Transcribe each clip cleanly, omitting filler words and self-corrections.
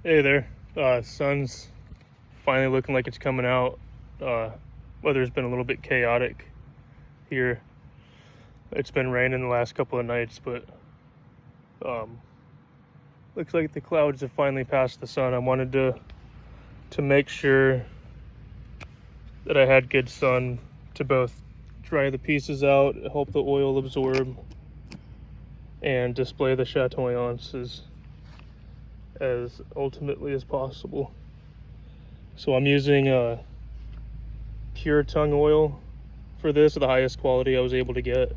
Hey there. Sun's finally looking like it's coming out. Weather's been a little bit chaotic here. It's been raining the last couple of nights, but um, looks like the clouds have finally passed the sun. I wanted to make sure that I had good sun to both dry the pieces out, help the oil absorb, and display the chatoyance as ultimately as possible. So I'm using pure tung oil for this, the highest quality I was able to get.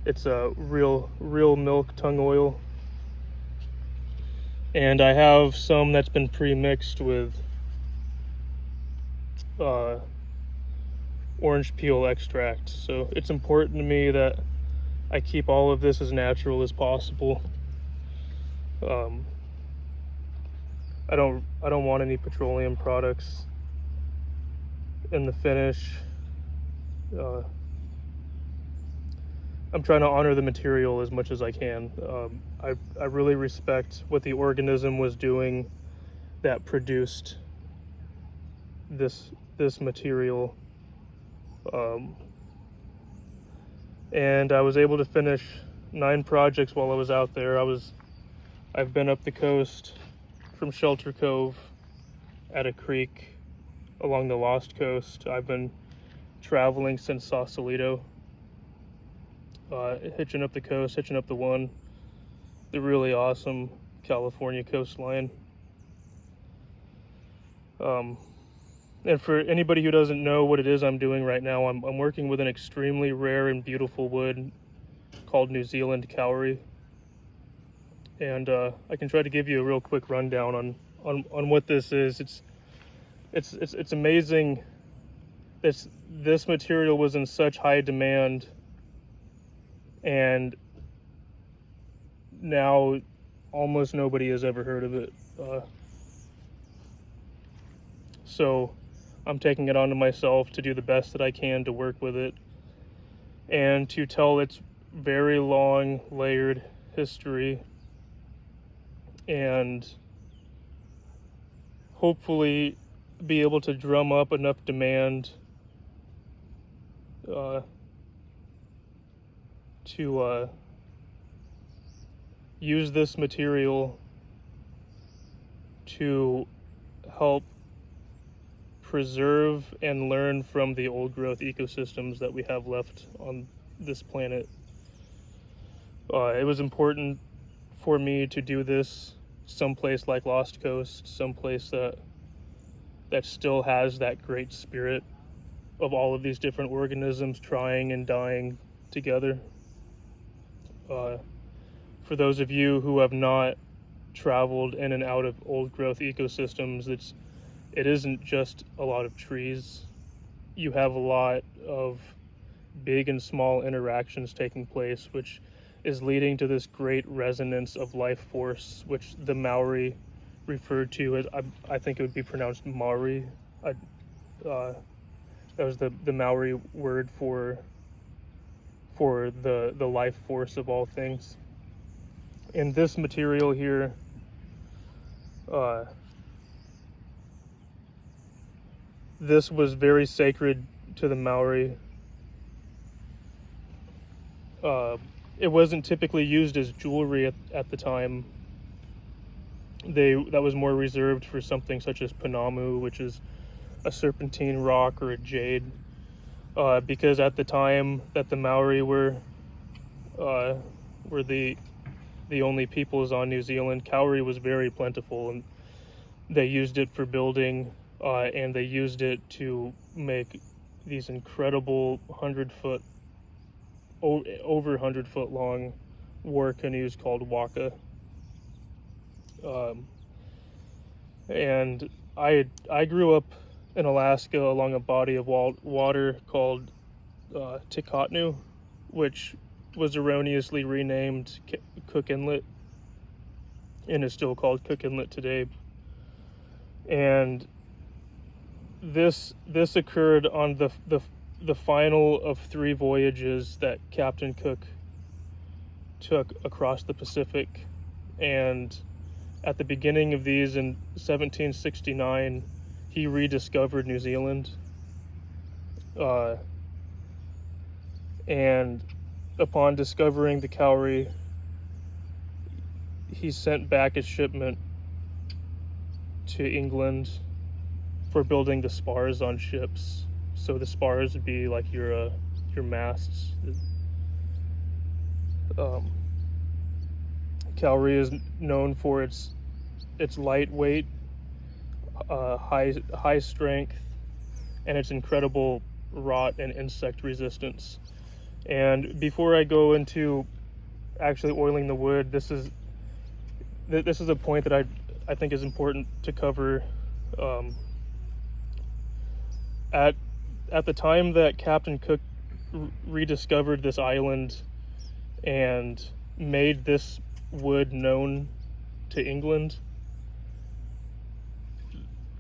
It's a real milk tung oil, and I have some that's been pre-mixed with orange peel extract. So it's important to me that I keep all of this as natural as possible. I don't want any petroleum products in the finish. I'm trying to honor the material as much as I can. I really respect what the organism was doing that produced this material, and I was able to finish 9 projects while I was out there. I've been up the coast from Shelter Cove at a creek along the Lost Coast. I've been traveling since Sausalito, hitching up the coast, hitching up the really awesome California coastline. And for anybody who doesn't know what it is I'm doing right now, I'm working with an extremely rare and beautiful wood called New Zealand kauri. And I can try to give you a real quick rundown on what this is. It's amazing. This material was in such high demand, and now almost nobody has ever heard of it. So I'm taking it onto myself to do the best that I can to work with it and to tell its very long, layered history, and hopefully be able to drum up enough demand to use this material to help preserve and learn from the old growth ecosystems that we have left on this planet. It was important for me to do this someplace like Lost Coast, someplace that still has that great spirit of all of these different organisms trying and dying together. For those of you who have not traveled in and out of old growth ecosystems, it isn't just a lot of trees. You have a lot of big and small interactions taking place, which is leading to this great resonance of life force, which the Maori referred to as, I think it would be pronounced Maori. That was the Maori word for the life force of all things. And this material here, this was very sacred to the Maori. It wasn't typically used as jewelry at the time. That was more reserved for something such as panamu, which is a serpentine rock or a jade, because at the time that the Maori were the only peoples on New Zealand, kauri was very plentiful, and they used it for building, and they used it to make these incredible over 100 foot long war canoes called waka. And I grew up in Alaska along a body of water called Tikotnu, which was erroneously renamed Cook Inlet and is still called Cook Inlet today. And this occurred on the final of 3 voyages that Captain Cook took across the Pacific, and at the beginning of these in 1769, he rediscovered New Zealand. And upon discovering the kauri, he sent back a shipment to England for building the spars on ships. So the spars would be like your masts. Kauri is known for its lightweight, high strength, and its incredible rot and insect resistance. And before I go into actually oiling the wood, this is a point that I think is important to cover. At the time that Captain Cook rediscovered this island and made this wood known to England,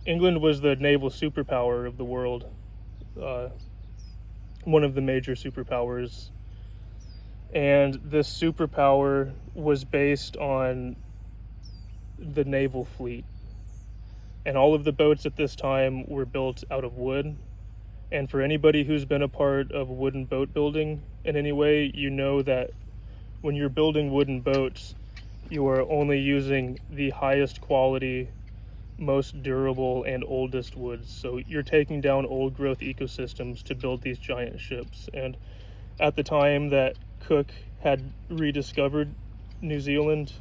England was the naval superpower of the world, one of the major superpowers. And this superpower was based on the naval fleet. And all of the boats at this time were built out of wood. And for anybody who's been a part of wooden boat building in any way, you know that when you're building wooden boats, you are only using the highest quality, most durable, and oldest woods. So you're taking down old growth ecosystems to build these giant ships. And at the time that Cook had rediscovered New Zealand,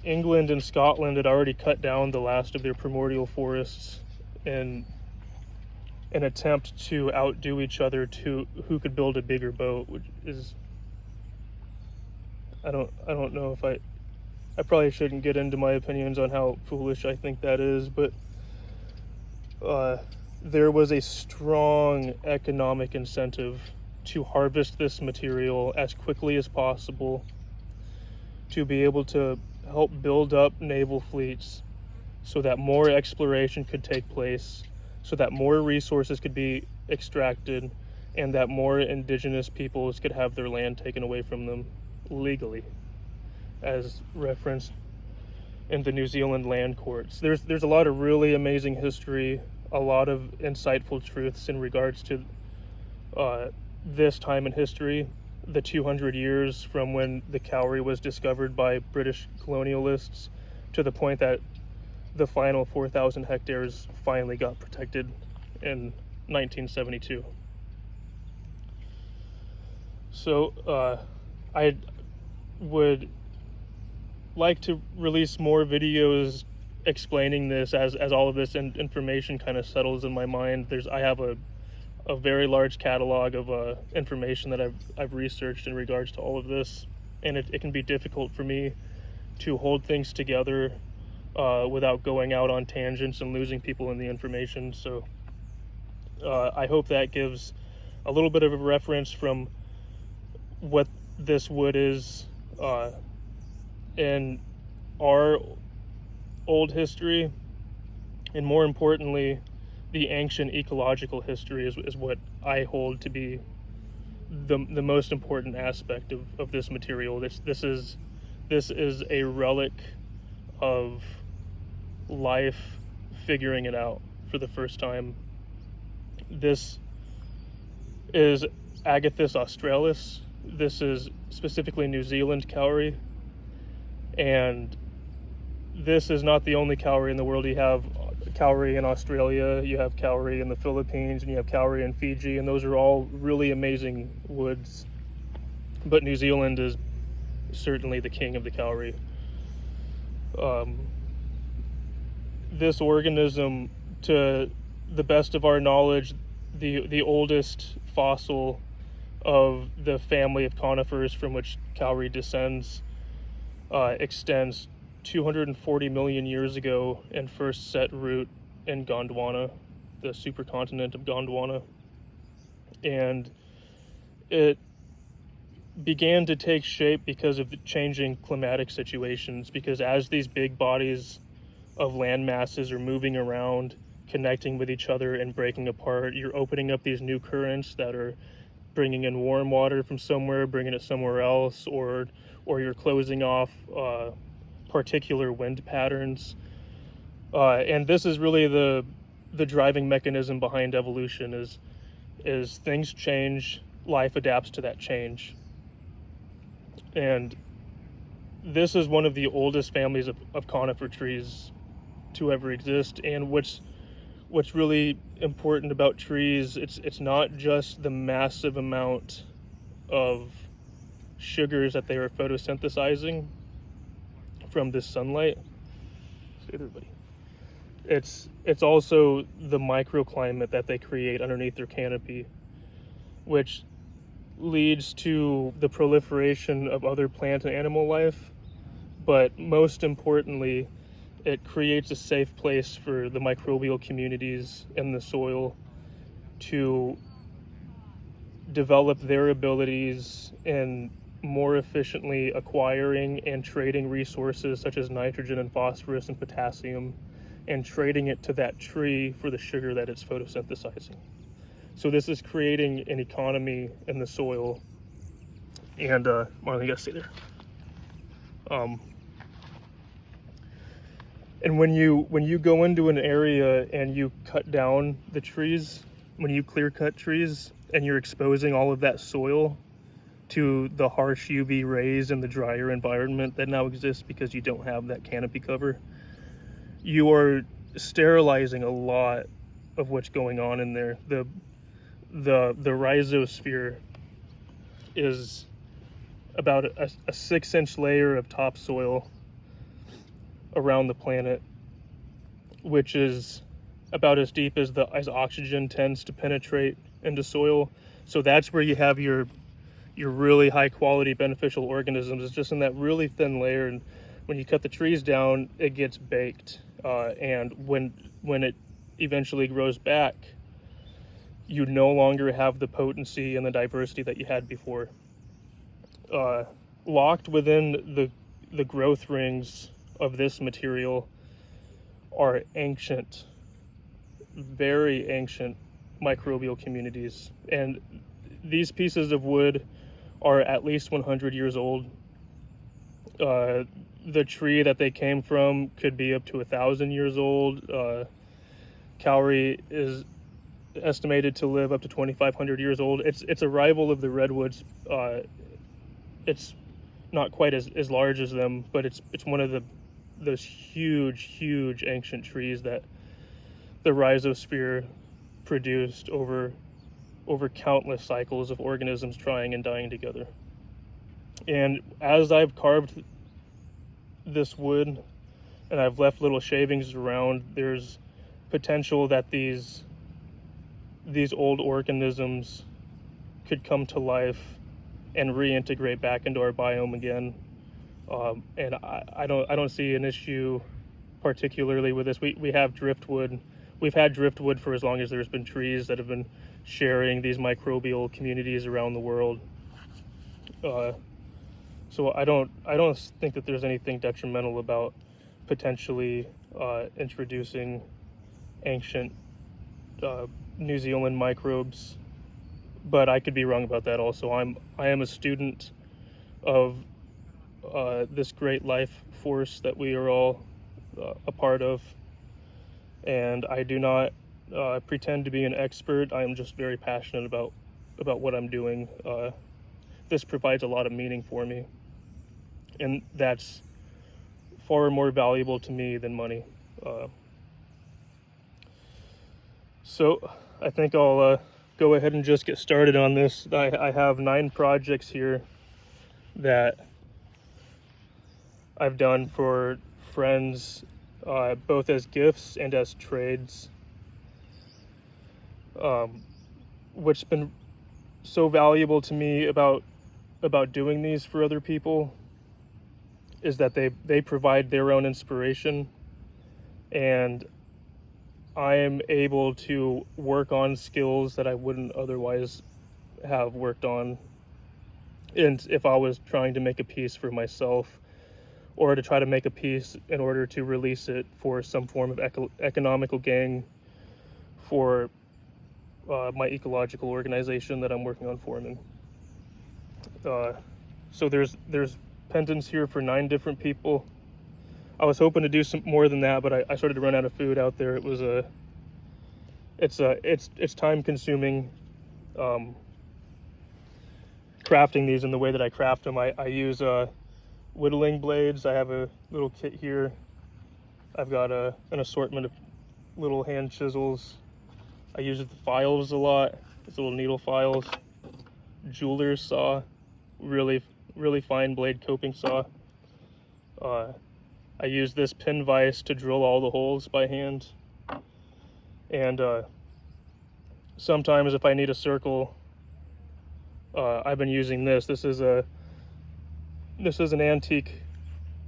England and Scotland had already cut down the last of their primordial forests in an attempt to outdo each other to who could build a bigger boat, which is, I don't know if I probably shouldn't get into my opinions on how foolish I think that is, but there was a strong economic incentive to harvest this material as quickly as possible, to be able to help build up naval fleets so that more exploration could take place, so that more resources could be extracted, and that more indigenous peoples could have their land taken away from them legally, as referenced in the New Zealand land courts. There's a lot of really amazing history, a lot of insightful truths in regards to this time in history, the 200 years from when the kauri was discovered by British colonialists to the point that the final 4,000 hectares finally got protected in 1972. So I would like to release more videos explaining this as all of this information kind of settles in my mind. I have a very large catalog of information that I've researched in regards to all of this, and it can be difficult for me to hold things together without going out on tangents and losing people in the information. So I hope that gives a little bit of a reference from what this wood is in our old history, and more importantly, the ancient ecological history is what I hold to be the most important aspect of this material. This is a relic of life figuring it out for the first time. This is Agathis australis. This is specifically New Zealand kauri, and this is not the only kauri in the world. You have kauri in Australia, you have kauri in the Philippines, and you have kauri in Fiji, and those are all really amazing woods. But New Zealand is certainly the king of the kauri. This organism, to the best of our knowledge, the oldest fossil of the family of conifers from which kauri descends, extends 240 million years ago and first set root in Gondwana, the supercontinent of Gondwana. And it began to take shape because of the changing climatic situations, because as these big bodies of land masses are moving around, connecting with each other and breaking apart, you're opening up these new currents that are bringing in warm water from somewhere, bringing it somewhere else, or you're closing off particular wind patterns. And this is really the driving mechanism behind evolution is things change, life adapts to that change. And this is one of the oldest families of conifer trees to ever exist. And what's really important about trees, it's not just the massive amount of sugars that they are photosynthesizing from this sunlight. Say there, buddy. It's also the microclimate that they create underneath their canopy, which leads to the proliferation of other plant and animal life, but most importantly, it creates a safe place for the microbial communities in the soil to develop their abilities in more efficiently acquiring and trading resources such as nitrogen and phosphorus and potassium, and trading it to that tree for the sugar that it's photosynthesizing. So this is creating an economy in the soil. And Marlon, you gotta stay there. And when you go into an area and you cut down the trees, when you clear cut trees and you're exposing all of that soil to the harsh UV rays and the drier environment that now exists because you don't have that canopy cover, you are sterilizing a lot of what's going on in there. The rhizosphere is about a 6-inch layer of topsoil around the planet, which is about as deep as oxygen tends to penetrate into soil. So that's where you have your really high quality beneficial organisms. It's just in that really thin layer, and when you cut the trees down, it gets baked. And when it eventually grows back, you no longer have the potency and the diversity that you had before. Locked within the growth rings of this material are ancient, very ancient microbial communities. And these pieces of wood are at least 100 years old. The tree that they came from could be up to 1,000 years old. Kauri is estimated to live up to 2,500 years old. It's a rival of the redwoods. It's not quite as large as them, but it's one of those huge ancient trees that the rhizosphere produced over countless cycles of organisms trying and dying together. And as I've carved this wood and I've left little shavings around, there's potential that these old organisms could come to life and reintegrate back into our biome again. And I don't see an issue particularly with this. We have driftwood. We've had driftwood for as long as there's been trees that have been sharing these microbial communities around the world. So I don't think that there's anything detrimental about potentially introducing ancient New Zealand microbes, but I could be wrong about that also. I am a student of this great life force that we are all a part of, and I do not pretend to be an expert. I am just very passionate about what I'm doing. This provides a lot of meaning for me, and that's far more valuable to me than money. So I think I'll go ahead and just get started on this. I have 9 projects here that I've done for friends, both as gifts and as trades, which has been so valuable to me about doing these for other people is that they provide their own inspiration, and I am able to work on skills that I wouldn't otherwise have worked on. And if I was trying to make a piece for myself, or to try to make a piece in order to release it for some form of economical gain for my ecological organization that I'm working on forming. So there's pendants here for 9 different people. I was hoping to do some more than that, but I started to run out of food out there. It was it's time consuming crafting these in the way that I craft them. I use whittling blades. I have a little kit here. I've got an assortment of little hand chisels. I use the files a lot. These little needle files. Jeweler's saw, really fine blade coping saw. I use this pin vise to drill all the holes by hand. And sometimes if I need a circle, I've been using this. This is an antique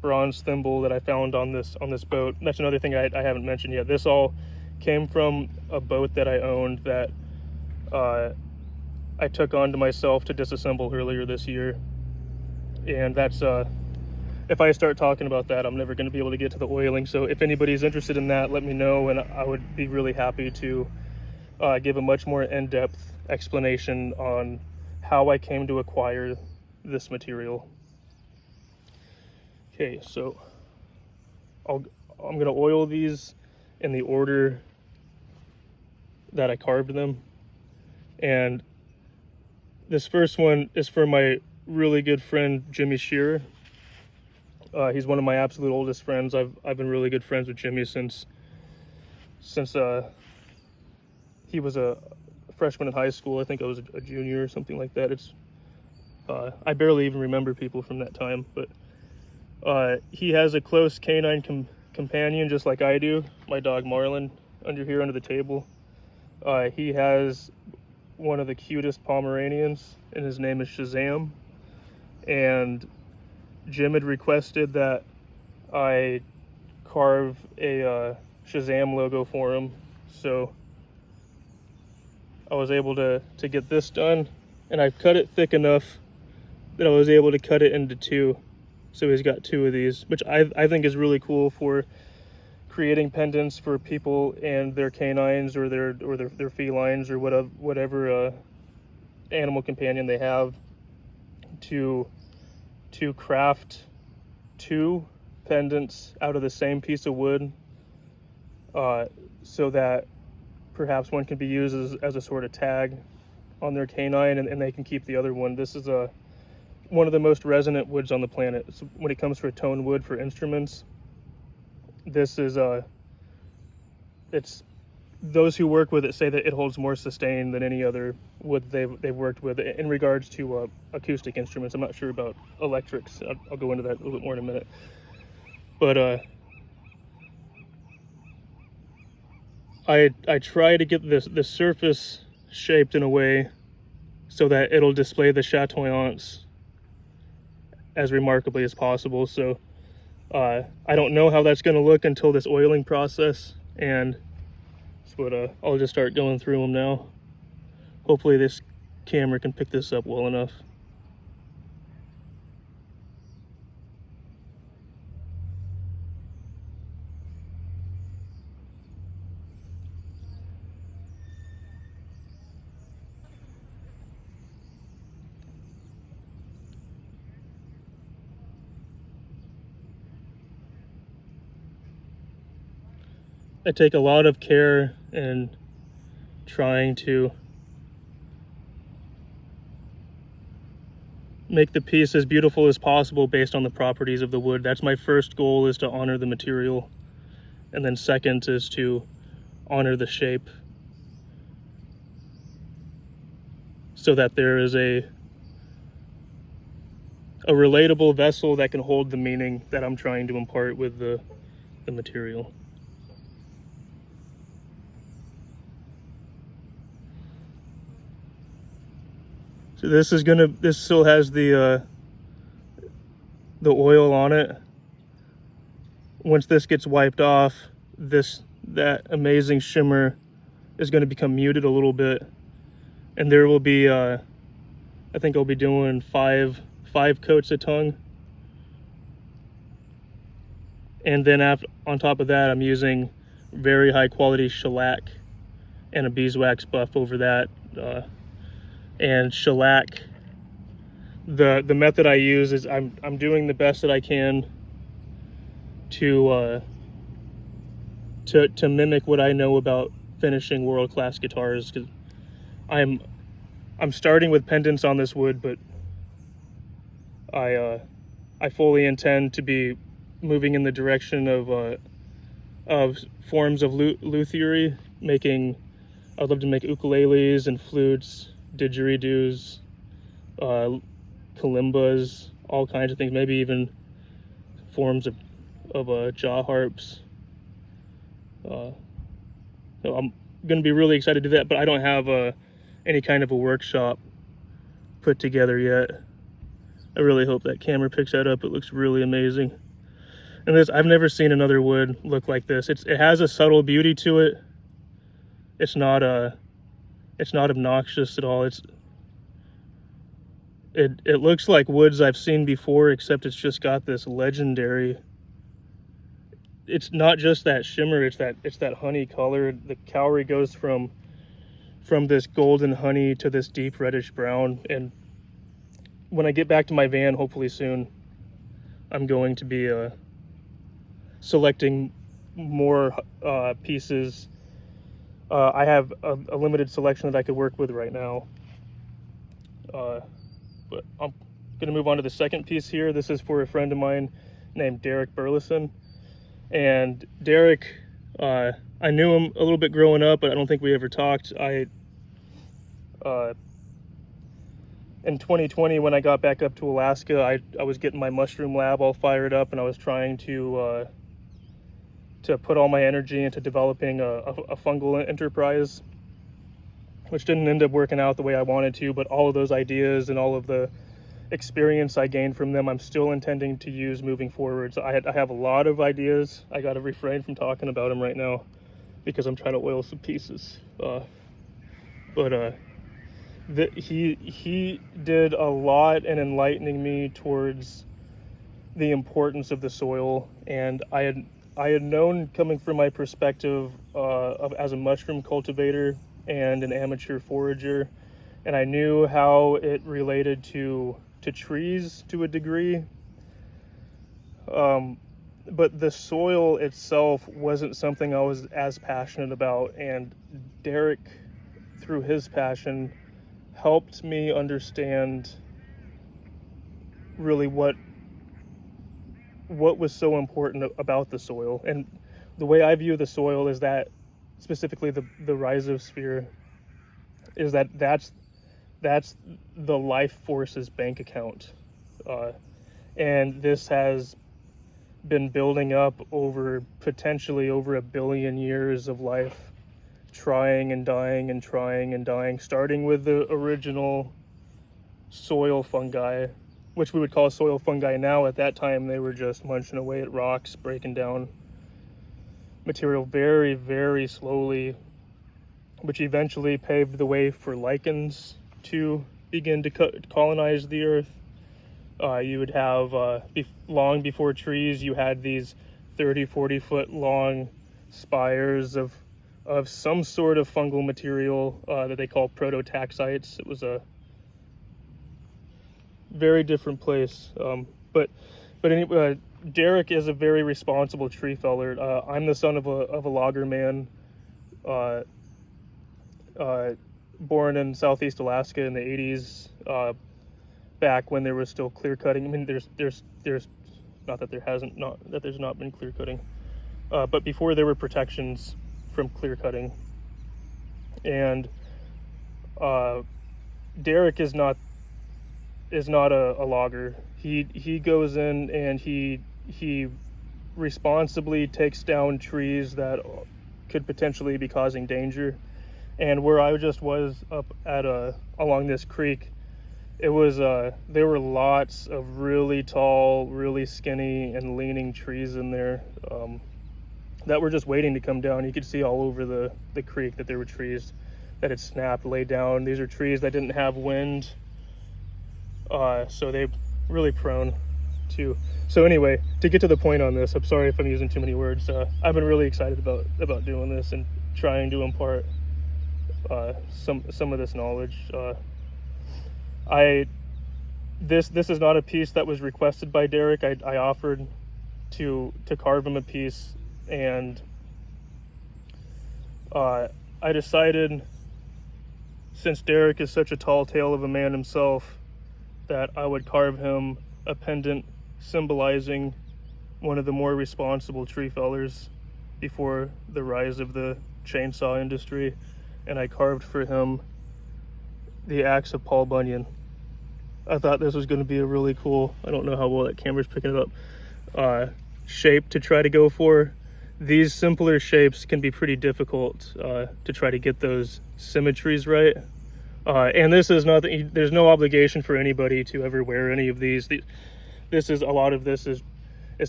bronze thimble that I found on this boat. That's another thing I haven't mentioned yet. This all came from a boat that I owned that I took onto myself to disassemble earlier this year. And that's if I start talking about that, I'm never going to be able to get to the oiling. So if anybody's interested in that, let me know, and I would be really happy to give a much more in-depth explanation on how I came to acquire this material. Okay, so I'm going to oil these in the order that I carved them. And this first one is for my really good friend Jimmy Shearer. He's one of my absolute oldest friends. I've been really good friends with Jimmy since he was a freshman in high school. I think I was a junior or something like that. I barely even remember people from that time, but he has a close canine companion just like I do, my dog Marlin, under the table. He has one of the cutest Pomeranians, and his name is Shazam. And Jim had requested that I carve a Shazam logo for him, so I was able to get this done, and I cut it thick enough that I was able to cut it into 2. So he's got 2 of these, which I think is really cool for creating pendants for people and their canines or their felines or whatever animal companion they have, to craft 2 pendants out of the same piece of wood, so that perhaps one can be used as a sort of tag on their canine, and they can keep the other one. This is one of the most resonant woods on the planet. So when it comes to a tone wood for instruments, this is it's those who work with it say that it holds more sustain than any other wood they've worked with in regards to acoustic instruments. I'm not sure about electrics. I'll go into that a little bit more in a minute. But I try to get the surface shaped in a way so that it'll display the chatoyance as remarkably as possible. So I don't know how that's going to look until this oiling process, and but I'll just start going through them now. Hopefully this camera can pick this up well enough. I take a lot of care in trying to make the piece as beautiful as possible based on the properties of the wood. That's my first goal, is to honor the material. And then second is to honor the shape, so that there is a relatable vessel that can hold the meaning that I'm trying to impart with the material. So this still has the oil on it. Once this gets wiped off, that amazing shimmer is going to become muted a little bit, and there will be I think I'll be doing five coats of tongue, and then on top of that I'm using very high quality shellac and a beeswax buff over that, and shellac. The method I use is I'm doing the best that I can to mimic what I know about finishing world-class guitars, because I'm starting with pendants on this wood, but I fully intend to be moving in the direction of forms of luthiery, making. I'd love to make ukuleles and flutes, didgeridoos, kalimbas, all kinds of things. Maybe even forms of jaw harps. So I'm going to be really excited to do that, but I don't have any kind of a workshop put together yet. I really hope that camera picks that up. It looks really amazing. And this, I've never seen another wood look like this. It has a subtle beauty to it. It's not obnoxious at all. It looks like woods I've seen before, except it's just got this legendary. It's not just that shimmer, it's that honey color. The kauri goes from this golden honey to this deep reddish brown. And when I get back to my van, hopefully soon, I'm going to be selecting more pieces. I have a limited selection that I could work with right now. But I'm going to move on to the second piece here. This is for a friend of mine named Derek Burleson. And Derek, I knew him a little bit growing up, but I don't think we ever talked. In 2020, when I got back up to Alaska, I was getting my mushroom lab all fired up, and I was trying to put all my energy into developing a fungal enterprise, which didn't end up working out the way I wanted to, but all of those ideas and all of the experience I gained from them, I'm still intending to use moving forward. So I have a lot of ideas. I got to refrain from talking about them right now because I'm trying to oil some pieces. He did a lot in enlightening me towards the importance of the soil, and I had known, coming from my perspective as a mushroom cultivator and an amateur forager, and I knew how it related to trees to a degree, but the soil itself wasn't something I was as passionate about. And Derek, through his passion, helped me understand really what was so important about the soil. And the way I view the soil is that, specifically the rhizosphere, is that's the life force's bank account. And this has been building up potentially over 1 billion years of life, trying and dying and trying and dying, starting with the original soil fungi, which we would call soil fungi now. At that time, they were just munching away at rocks, breaking down material very, very slowly, which eventually paved the way for lichens to begin to colonize the earth. You would have, long before trees, you had these 30, 40 foot long spires of some sort of fungal material that they call prototaxites. It was a very different place. But anyway, Derek is a very responsible tree feller. I'm the son of a logger man, born in Southeast Alaska in the 80s, back when there was still clear cutting. I mean, there's not that there's not been clear cutting, but before there were protections from clear cutting. And Derek is not a logger. He goes in and he responsibly takes down trees that could potentially be causing danger. And where I just was up at along this creek, it was there were lots of really tall, really skinny and leaning trees in there that were just waiting to come down. You could see all over the creek that there were trees that had snapped, laid down. These are trees that didn't have wind, so they're really prone to. So anyway, to get to the point on this, I'm sorry if I'm using too many words. I've been really excited about doing this and trying to impart some of this knowledge. I this is not a piece that was requested by Derek. I offered to carve him a piece, and I decided, since Derek is such a tall tale of a man himself, that I would carve him a pendant symbolizing one of the more responsible tree fellers before the rise of the chainsaw industry, and I carved for him the axe of Paul Bunyan. I thought this was going to be a really cool, I don't know how well that camera's picking it up, shape to try to go for. These simpler shapes can be pretty difficult to try to get those symmetries right. And this is nothing, there's no obligation for anybody to ever wear any of these. This is, a lot of this is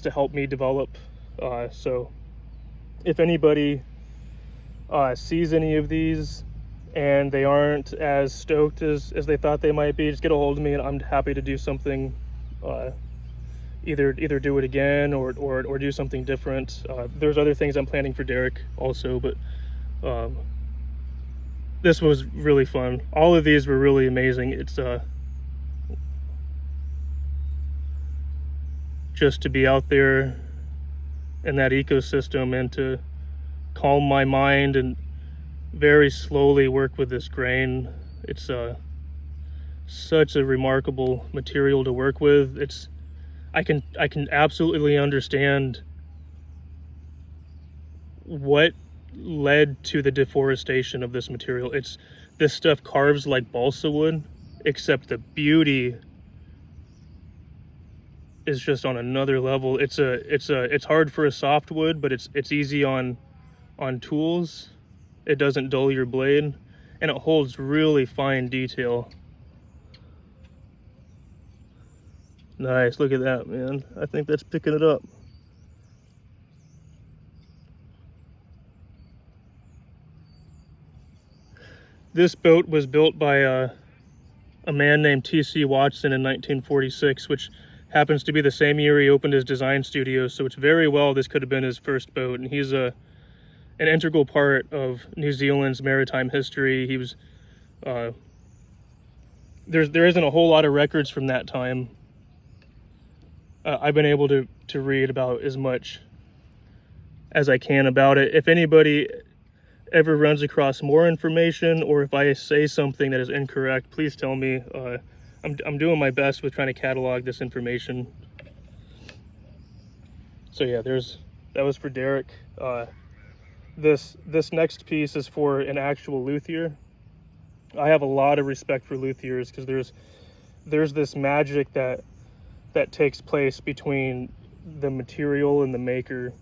to help me develop. So if anybody sees any of these and they aren't as stoked as they thought they might be, just get a hold of me and I'm happy to do something, either do it again or do something different. There's other things I'm planning for Derek also, but this was really fun. All of these were really amazing. It's just to be out there in that ecosystem and to calm my mind and very slowly work with this grain. It's such a remarkable material to work with. I can absolutely understand what led to the deforestation of this material. This stuff carves like balsa wood, except the beauty is just on another level. It's hard for a softwood, but it's easy on tools. It doesn't dull your blade, and it holds really fine detail. Nice, look at that, man. I think that's picking it up. This boat was built by a man named T.C. Watson in 1946, which happens to be the same year he opened his design studio, so it's very well this could have been his first boat. And he's an integral part of New Zealand's maritime history. He was there isn't a whole lot of records from that time. I've been able to read about as much as I can about it. If anybody ever runs across more information, or if I say something that is incorrect, please tell me. I'm doing my best with trying to catalog this information. So yeah, that was for Derek. This next piece is for an actual luthier. I have a lot of respect for luthiers because there's this magic that takes place between the material and the maker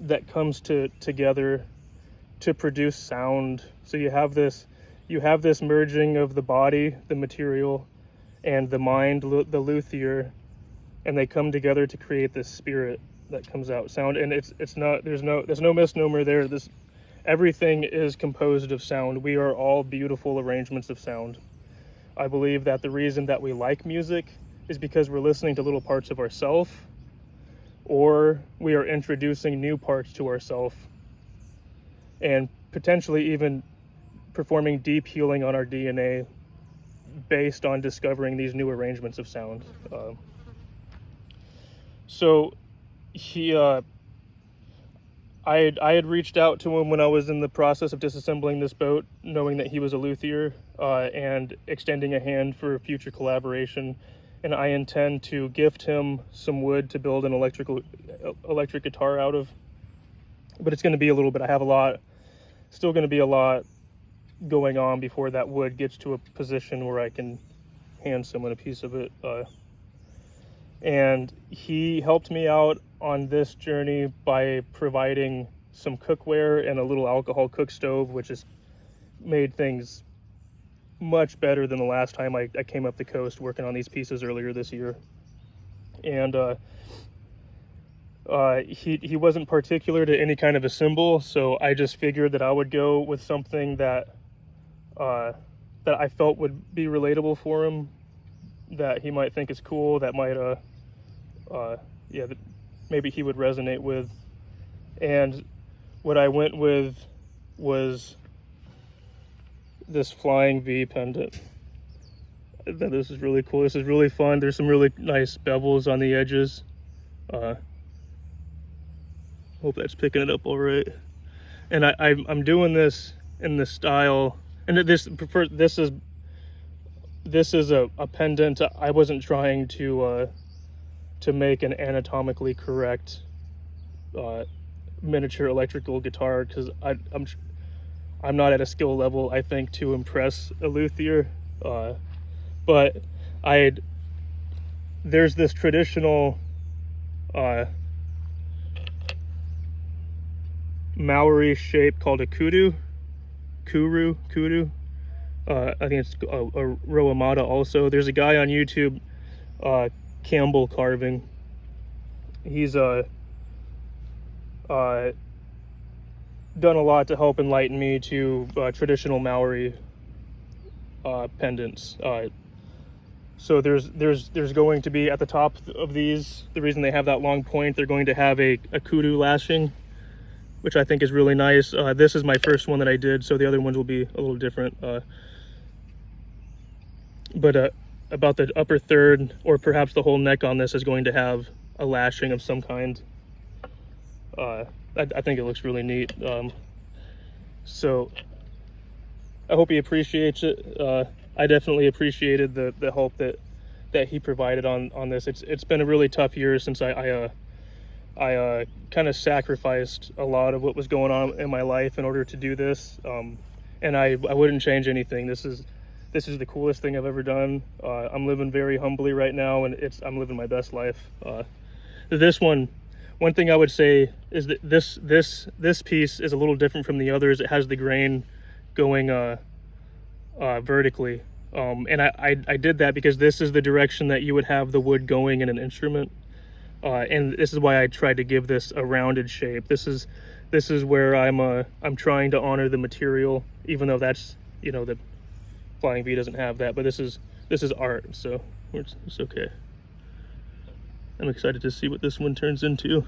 that comes together to produce sound. So you have this merging of the body, the material, and the mind, the luthier, and they come together to create this spirit that comes out sound. And it's not, there's no misnomer there. Everything is composed of sound. We are all beautiful arrangements of sound. I believe that the reason that we like music is because we're listening to little parts of ourselves, or we are introducing new parts to ourselves, and potentially even performing deep healing on our DNA based on discovering these new arrangements of sound. So I had reached out to him when I was in the process of disassembling this boat, knowing that he was a luthier, and extending a hand for future collaboration. And I intend to gift him some wood to build an electric guitar out of. But it's going to be a little bit. I have still going to be a lot going on before that wood gets to a position where I can hand someone a piece of it. And he helped me out on this journey by providing some cookware and a little alcohol cook stove, which has made things much better than the last time I came up the coast working on these pieces earlier this year. And he wasn't particular to any kind of a symbol, so I just figured that I would go with something that I felt would be relatable for him, that he might think is cool, that might that maybe he would resonate with. And what I went with was this flying V pendant. I thought this is really cool. This is really fun. There's some really nice bevels on the edges. Hope that's picking it up all right. And I'm doing this in the style, and this is a pendant. I wasn't trying to make an anatomically correct miniature electrical guitar, because I'm not at a skill level, I think, to impress a luthier. But there's this traditional Maori shape called a kudu. I think it's a Roamata also. There's a guy on YouTube, Campbell Carving. He's done a lot to help enlighten me to traditional Maori pendants. So there's going to be at the top of these, the reason they have that long point, they're going to have a kudu lashing, which I think is really nice. This is my first one that I did, so the other ones will be a little different. But about the upper third, or perhaps the whole neck on this, is going to have a lashing of some kind. I think it looks really neat. So I hope he appreciates it. I definitely appreciated the help that he provided on this. It's been a really tough year since I kind of sacrificed a lot of what was going on in my life in order to do this. And I wouldn't change anything. This is the coolest thing I've ever done. I'm living very humbly right now, and I'm living my best life. This one thing I would say is that this piece is a little different from the others. It has the grain going vertically, and I did that because this is the direction that you would have the wood going in an instrument, and this is why I tried to give this a rounded shape. This is where I'm trying to honor the material, even though that's, the Flying V doesn't have that, but this is art, so it's okay. I'm excited to see what this one turns into.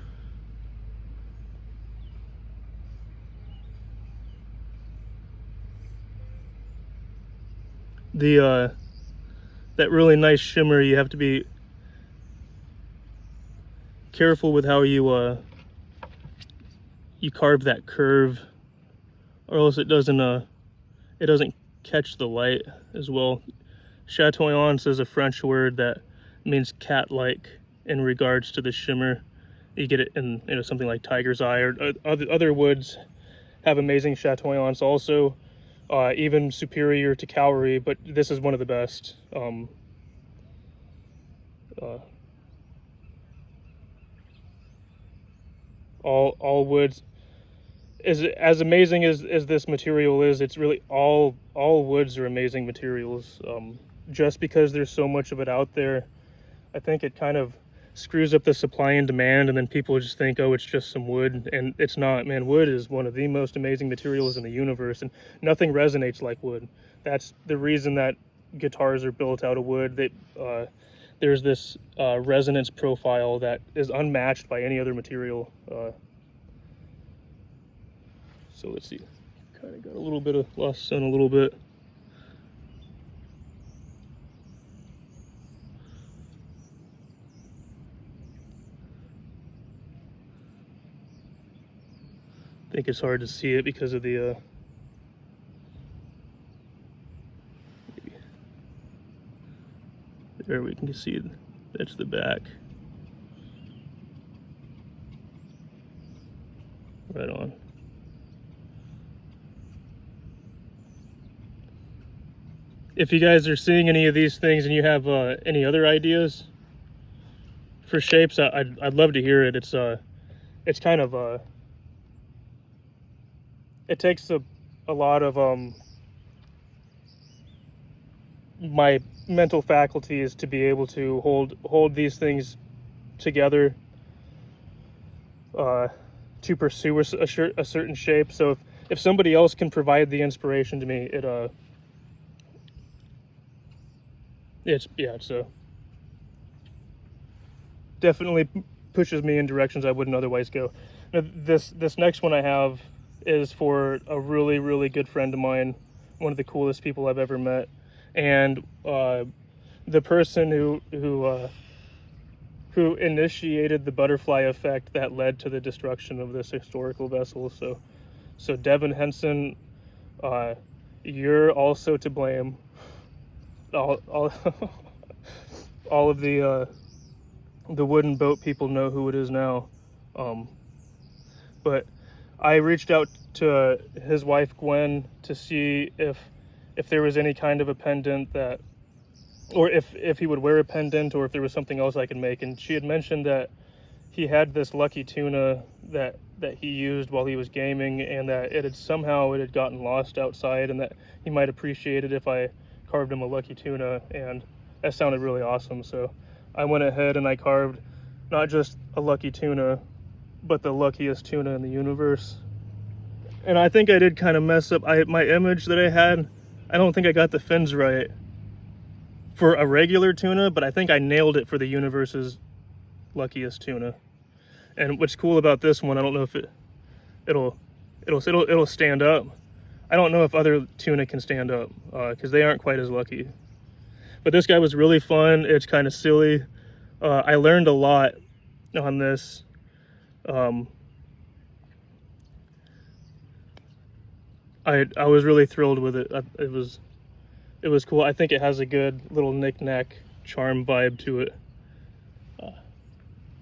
That really nice shimmer, you have to be careful with how you carve that curve, or else it doesn't catch the light as well. Chatoyance is a French word that means cat-like in regards to the shimmer. You get it in something like tiger's eye, or other woods have amazing chatoyance also, even superior to kauri, but this is one of the best. All woods, as amazing as this material is, it's really all woods are amazing materials. Just because there's so much of it out there, I think it kind of screws up the supply and demand, and then people just think, oh, it's just some wood, and it's not, man. Wood is one of the most amazing materials in the universe, and nothing resonates like wood. That's the reason that guitars are built out of wood. There's this resonance profile that is unmatched by any other material. So let's see, kind of got a little bit of lost sun a little bit. I think it's hard to see it because of the there we can see it. That's the back. Right on. If you guys are seeing any of these things and you have any other ideas for shapes, I'd love to hear it. It's kind of it takes a lot of my mental faculties to be able to hold these things together to pursue a certain shape. So if somebody else can provide the inspiration to me, it's definitely pushes me in directions I wouldn't otherwise go. Now, this next one I have is for a really, really good friend of mine, one of the coolest people I've ever met, and the person who initiated the butterfly effect that led to the destruction of this historical vessel. So Devin Henson, you're also to blame. All all of the wooden boat people know who it is now. But I reached out to his wife Gwen to see if there was any kind of a pendant that, or if he would wear a pendant, or if there was something else I could make. And she had mentioned that he had this lucky tuna that he used while he was gaming, and that it had gotten lost outside, and that he might appreciate it if I carved him a lucky tuna. And that sounded really awesome. So I went ahead and I carved not just a lucky tuna, but the luckiest tuna in the universe. And I think I did kind of mess up my image that I had. I don't think I got the fins right for a regular tuna, but I think I nailed it for the universe's luckiest tuna. And what's cool about this one, I don't know if it'll stand up. I don't know if other tuna can stand up because they aren't quite as lucky. But this guy was really fun. It's kind of silly. I learned a lot on this. I was really thrilled with it. It was cool. I think it has a good little knick-knack charm vibe to it.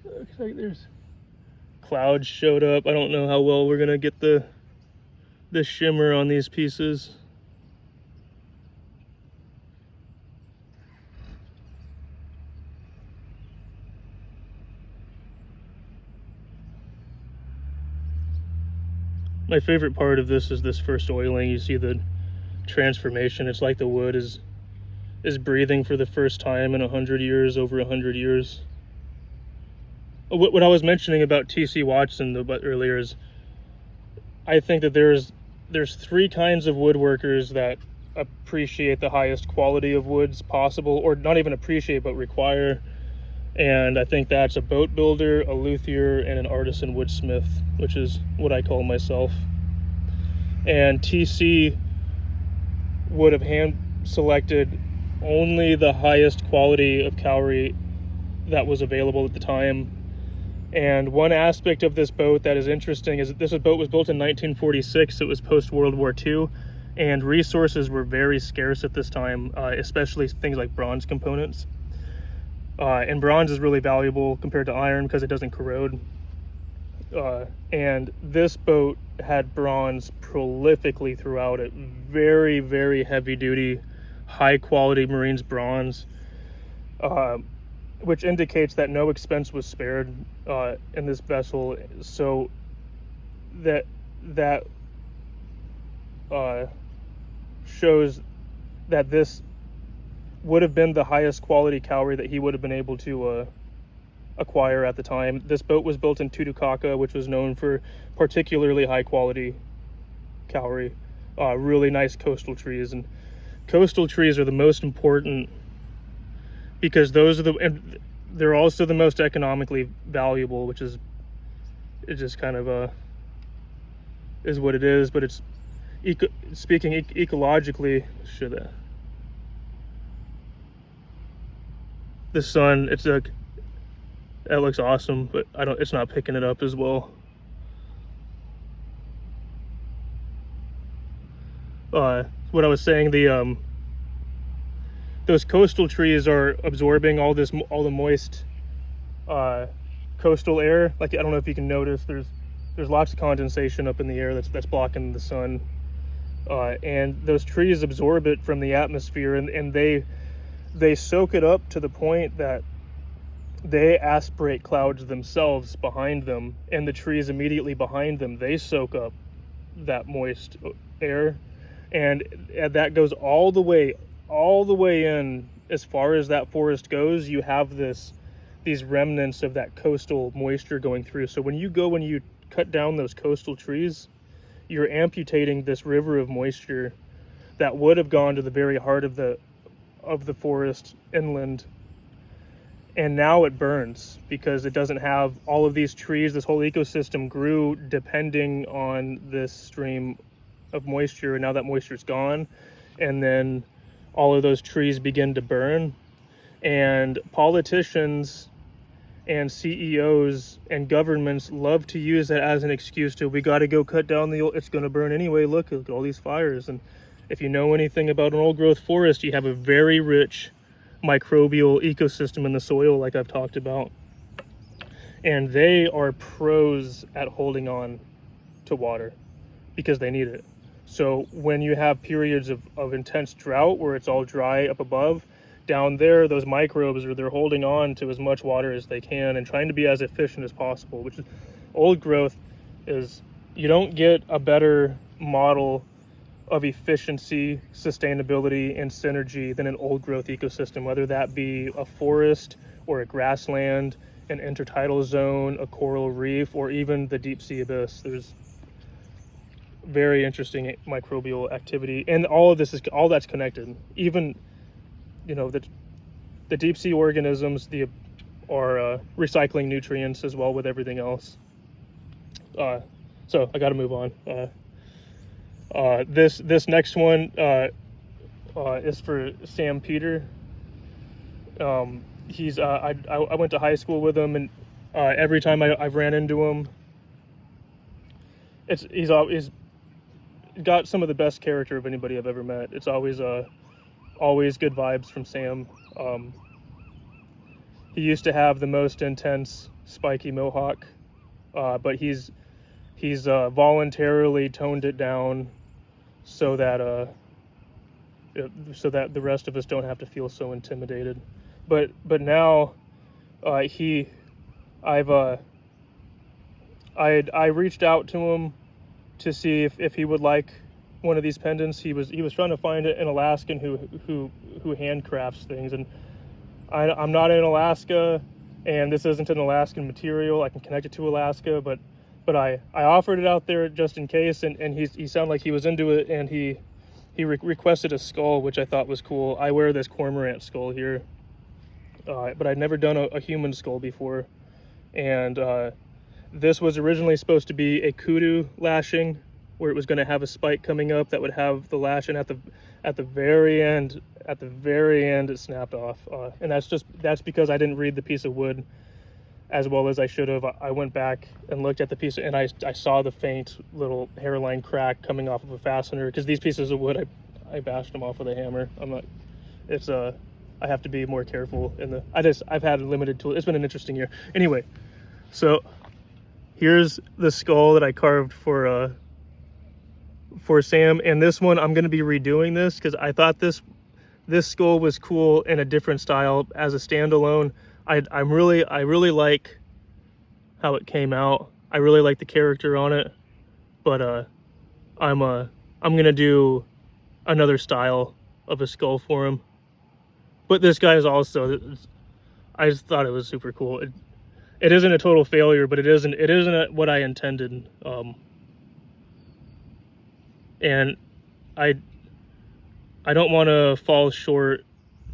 Looks like there's clouds showed up. I don't know how well we're gonna get the shimmer on these pieces. My favorite part of this is this first oiling. You see the transformation. It's like the wood is breathing for the first time in 100 years, over 100 years. What I was mentioning about T.C. Watson earlier is I think that there's three kinds of woodworkers that appreciate the highest quality of woods possible, or not even appreciate but require. And I think that's a boat builder, a luthier, and an artisan woodsmith, which is what I call myself. And TC would have hand selected only the highest quality of kauri that was available at the time. And one aspect of this boat that is interesting is that this boat was built in 1946. It was post-World War II, and resources were very scarce at this time, especially things like bronze components. And bronze is really valuable compared to iron because it doesn't corrode. And this boat had bronze prolifically throughout it. Very, very heavy duty, high quality Marines bronze, which indicates that no expense was spared in this vessel. So that shows that this would have been the highest quality kauri that he would have been able to acquire at the time. This boat was built in Titicaca, which was known for particularly high quality kauri, really nice coastal trees. And coastal trees are the most important because and they're also the most economically valuable, which is, it just kind of is what it is. But it's speaking ecologically, the sun, that looks awesome, but it's not picking it up as well. What I was saying, those coastal trees are absorbing all the moist coastal air. Like, I don't know if you can notice, there's lots of condensation up in the air that's blocking the sun, and those trees absorb it from the atmosphere, and they soak it up to the point that they aspirate clouds themselves behind them, and the trees immediately behind them, they soak up that moist air, and that goes all the way in. As far as that forest goes, you have these remnants of that coastal moisture going through. So when you cut down those coastal trees, you're amputating this river of moisture that would have gone to the very heart of the forest inland, and now it burns because it doesn't have all of these trees. This whole ecosystem grew depending on this stream of moisture, and now that moisture's gone, and then all of those trees begin to burn, and politicians and CEOs and governments love to use that as an excuse to, we got to go cut down the old, it's going to burn anyway, look at all these fires. And if you know anything about an old growth forest, you have a very rich microbial ecosystem in the soil, like I've talked about, and they are pros at holding on to water because they need it. So when you have periods of intense drought where it's all dry up above, down there, those microbes they're holding on to as much water as they can and trying to be as efficient as possible, which is old growth is, you don't get a better model of efficiency, sustainability, and synergy than an old growth ecosystem, whether that be a forest or a grassland, an intertidal zone, a coral reef, or even the deep sea abyss. There's very interesting microbial activity, and all that's connected. Even, you know, the deep sea organisms are recycling nutrients as well with everything else. So I got to move on. This next one is for Sam Peter. He's I went to high school with him, and every time I've ran into him, he's got some of the best character of anybody I've ever met. It's always good vibes from Sam. He used to have the most intense spiky mohawk, but he's voluntarily toned it down so that the rest of us don't have to feel so intimidated. But now I reached out to him to see if he would like one of these pendants. He was trying to find an Alaskan who handcrafts things, and I'm not in Alaska, and this isn't an Alaskan material. I can connect it to Alaska, but I offered it out there just in case, and he sounded like he was into it, and he requested a skull, which I thought was cool. I wear this cormorant skull here, but I'd never done a human skull before, and this was originally supposed to be a kudu lashing, where it was going to have a spike coming up that would have the lash, and at the very end it snapped off, and that's because I didn't read the piece of wood as well as I should have. I went back and looked at the piece, and I saw the faint little hairline crack coming off of a fastener, because these pieces of wood I bashed them off with a hammer. I have to be more careful I've had a limited tool. It's been an interesting year. Anyway, so here's the skull that I carved for Sam, and this one I'm going to be redoing this because I thought this skull was cool in a different style as a standalone. I really like how it came out. I really like the character on it, but I'm going to do another style of a skull for him. But this guy is also, I just thought it was super cool. It isn't a total failure, but it isn't what I intended. And I don't want to fall short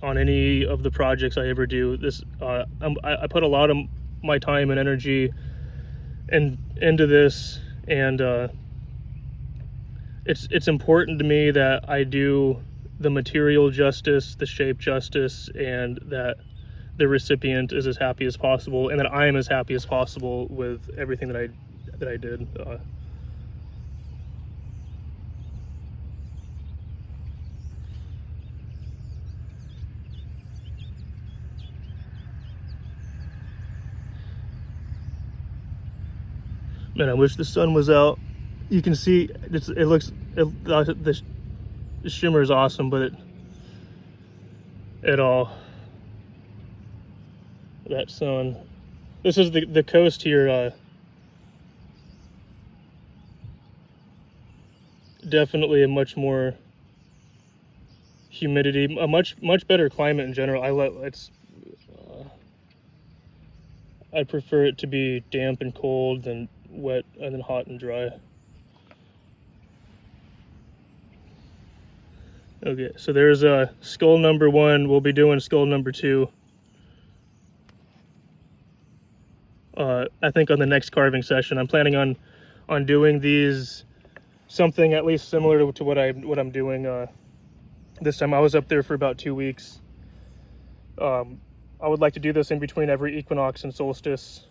on any of the projects I ever do. I put a lot of my time and energy into this, and it's important to me that I do the material justice, the shape justice, and that the recipient is as happy as possible, and that I am as happy as possible with everything that I did. Man, I wish the sun was out. You can see the shimmer is awesome, but that sun. This is the coast here. Definitely a much more humidity, a much better climate in general. I prefer it to be damp and cold than wet and then hot and dry. Okay, so there's skull number 1. We'll be doing skull number 2. I think on the next carving session. I'm planning on doing these something at least similar to what I'm doing this time. I was up there for about 2 weeks. I would like to do this in between every equinox and solstice,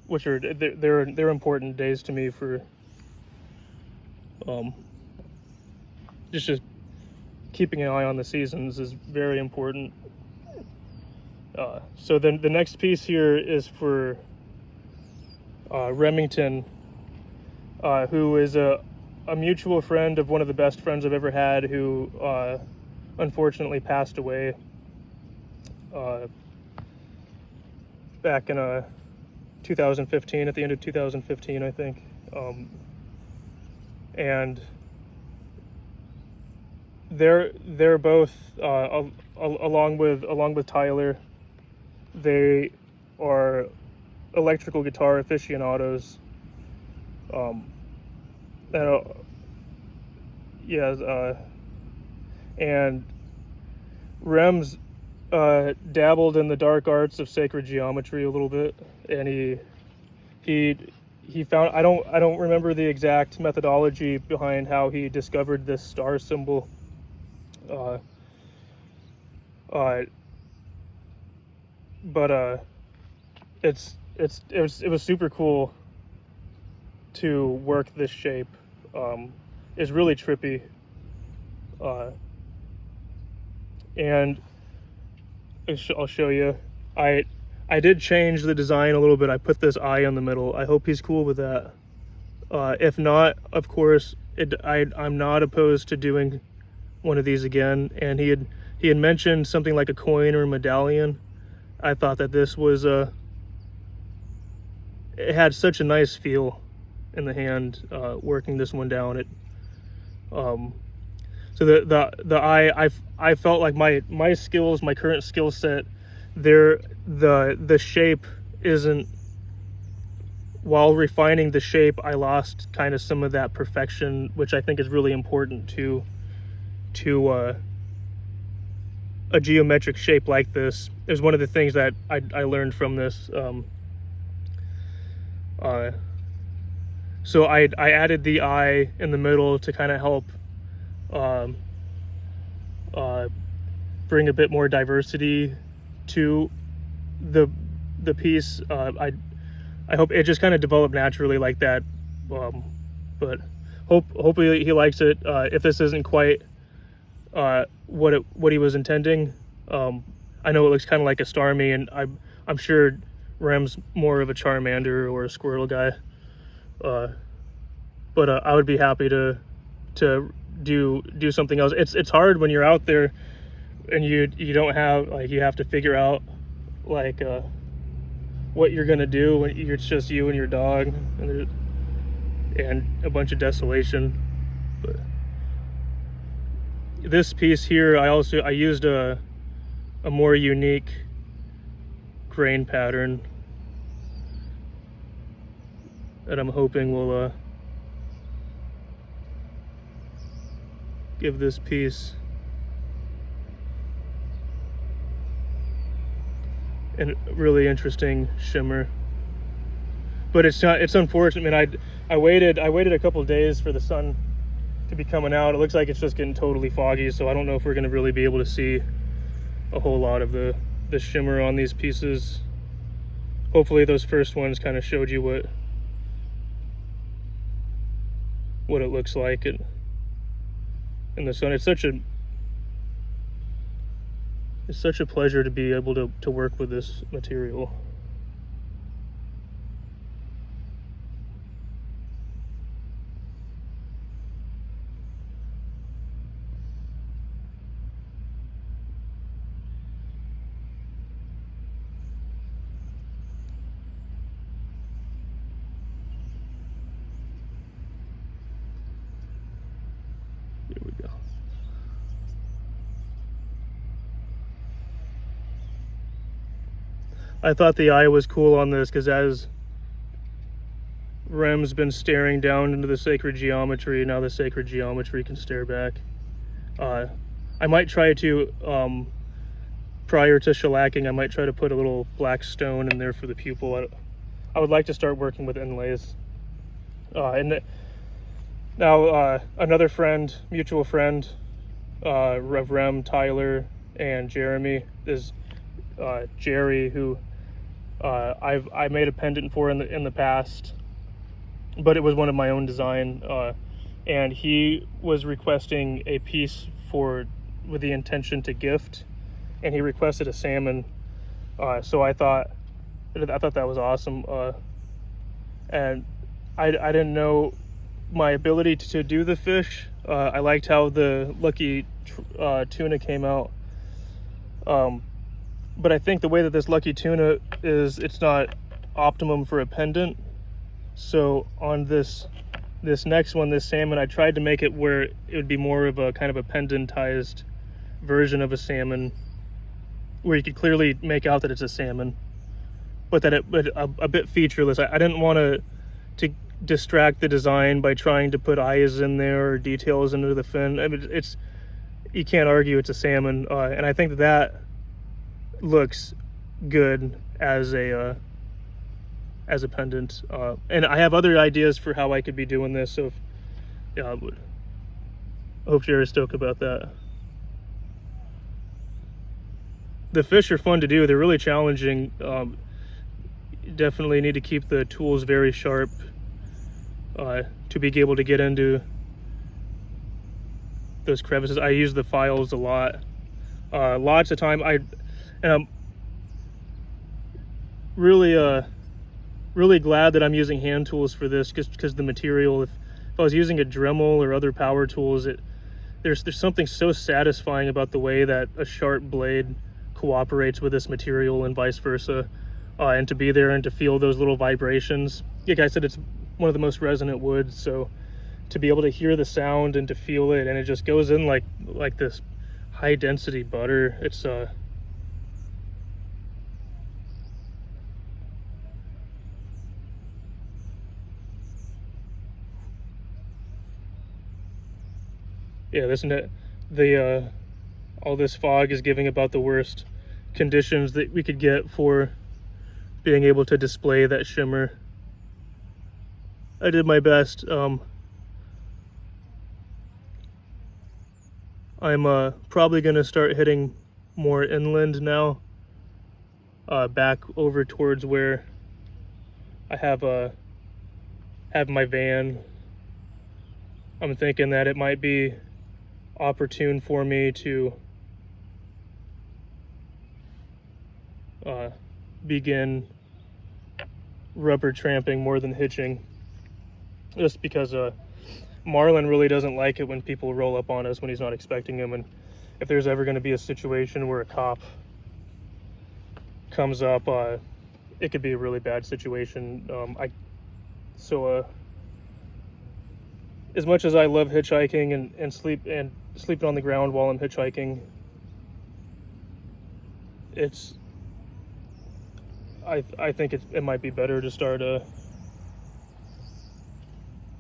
which are they're important days to me for just keeping an eye on the seasons is very important. So then the next piece here is for Remington, who is a mutual friend of one of the best friends I've ever had, who unfortunately passed away back in 2015, at the end of 2015, I think. And they're both along with Tyler, they are electrical guitar aficionados. And Rem's dabbled in the dark arts of sacred geometry a little bit, and he found, I don't remember the exact methodology behind how he discovered this star symbol, but it was super cool to work this shape. It's really trippy, and I'll show you. I did change the design a little bit. I put this eye in the middle. I hope he's cool with that. If not, of course, I'm not opposed to doing one of these again. And he had mentioned something like a coin or a medallion. I thought that this was it had such a nice feel in the hand, working this one down. So the eye, I felt like my skills, my current skill set, the shape isn't, while refining the shape, I lost kind of some of that perfection, which I think is really important to a geometric shape like this. Is one of the things that I learned from this. So I added the eye in the middle to kind of help bring a bit more diversity to the piece. I hope it just kind of developed naturally like that, but hopefully he likes it. If this isn't quite what he was intending, I know it looks kind of like a Starmie, and I'm sure Rem's more of a Charmander or a Squirtle guy, but I would be happy to do something else. It's hard when you're out there and you don't have, like, you have to figure out like what you're gonna do when it's just you and your dog and a bunch of desolation. But this piece here, I used a more unique grain pattern that I'm hoping will give this piece a really interesting shimmer. But it's unfortunate. I mean, I waited a couple days for the sun to be coming out. It looks like it's just getting totally foggy, so I don't know if we're going to really be able to see a whole lot of the shimmer on these pieces. Hopefully those first ones kind of showed you what it looks like in the sun. It's such a pleasure to be able to work with this material. Here we go. I thought the eye was cool on this because as Rem's been staring down into the sacred geometry, now the sacred geometry can stare back. I might try to, prior to shellacking, I might try to put a little black stone in there for the pupil. I would like to start working with inlays. Now another friend, mutual friend, Rev Rem, Tyler, and Jeremy is Jerry, who I made a pendant for in the past, but it was one of my own design, and he was requesting a piece with the intention to gift, and he requested a salmon. So I thought that was awesome, and I didn't know my ability to do the fish. I liked how the Lucky tuna came out, but I think the way that this Lucky tuna is, it's not optimum for a pendant. So on this next one, this salmon, I tried to make it where it would be more of a kind of a pendantized version of a salmon, where you could clearly make out that it's a salmon, but that a bit featureless. I didn't want to distract the design by trying to put eyes in there or details into the fin. I mean, you can't argue it's a salmon, and I think that looks good as a pendant. And I have other ideas for how I could be doing this. So I hope you're stoked about that. The fish are fun to do. They're really challenging. Definitely need to keep the tools very sharp to be able to get into those crevices. I use the files a lot. Lots of time. And I'm really glad that I'm using hand tools for this, because the material, if I was using a Dremel or other power tools, there's something so satisfying about the way that a sharp blade cooperates with this material and vice versa, and to be there and to feel those little vibrations. Like I said, it's one of the most resonant woods, so to be able to hear the sound and to feel it, and it just goes in like this high density butter. It's yeah, all this fog is giving about the worst conditions that we could get for being able to display that shimmer. I did my best. I'm probably gonna start hitting more inland now, back over towards where I have my van. I'm thinking that it might be opportune for me to begin rubber tramping more than hitching, just because Marlin really doesn't like it when people roll up on us when he's not expecting them. And if there's ever going to be a situation where a cop comes up, it could be a really bad situation. As much as I love hitchhiking and sleeping on the ground while I'm hitchhiking, I think it might be better to start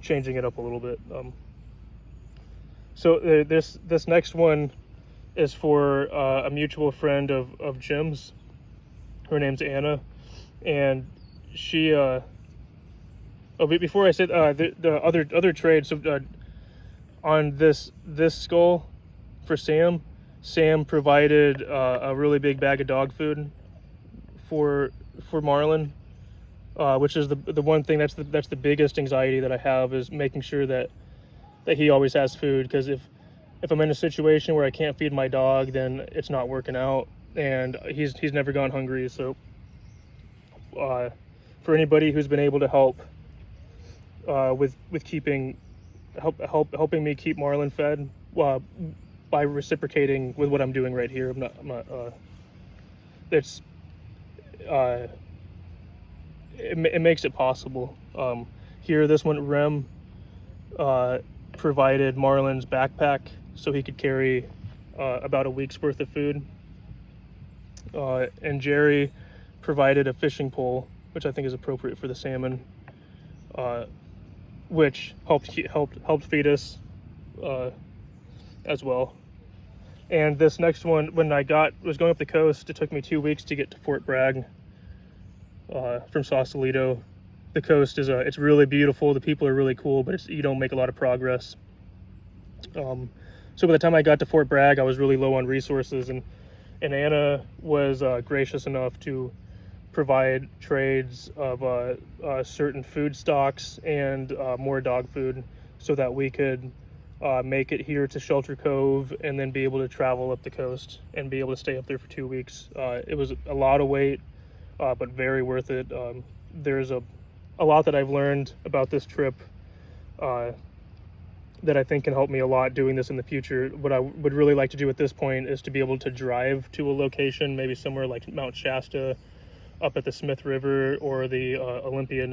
changing it up a little bit. So this next one is for a mutual friend of Jim's. Her name's Anna, and she before I said the other trade. So on this skull for Sam provided a really big bag of dog food for Marlin, which is the one thing that's the biggest anxiety that I have, is making sure that he always has food. Because if I'm in a situation where I can't feed my dog, then it's not working out, and he's never gone hungry. So for anybody who's been able to help with helping me keep Marlin fed, by reciprocating with what I'm doing right here, I'm not it makes it possible. Here, this one, Rem provided Marlin's backpack so he could carry about a week's worth of food, and Jerry provided a fishing pole, which I think is appropriate for the salmon, which helped feed us as well. And this next one, when I was going up the coast, it took me 2 weeks to get to Fort Bragg from Sausalito, the coast is it's really beautiful. The people are really cool, but you don't make a lot of progress. So by the time I got to Fort Bragg, I was really low on resources, and Anna was gracious enough to provide trades of certain food stocks and more dog food, so that we could make it here to Shelter Cove and then be able to travel up the coast and be able to stay up there for 2 weeks. It was a lot of weight, but very worth it. There's a lot that I've learned about this trip that I think can help me a lot doing this in the future. What I would really like to do at this point is to be able to drive to a location, maybe somewhere like Mount Shasta, up at the Smith River, or the Olympic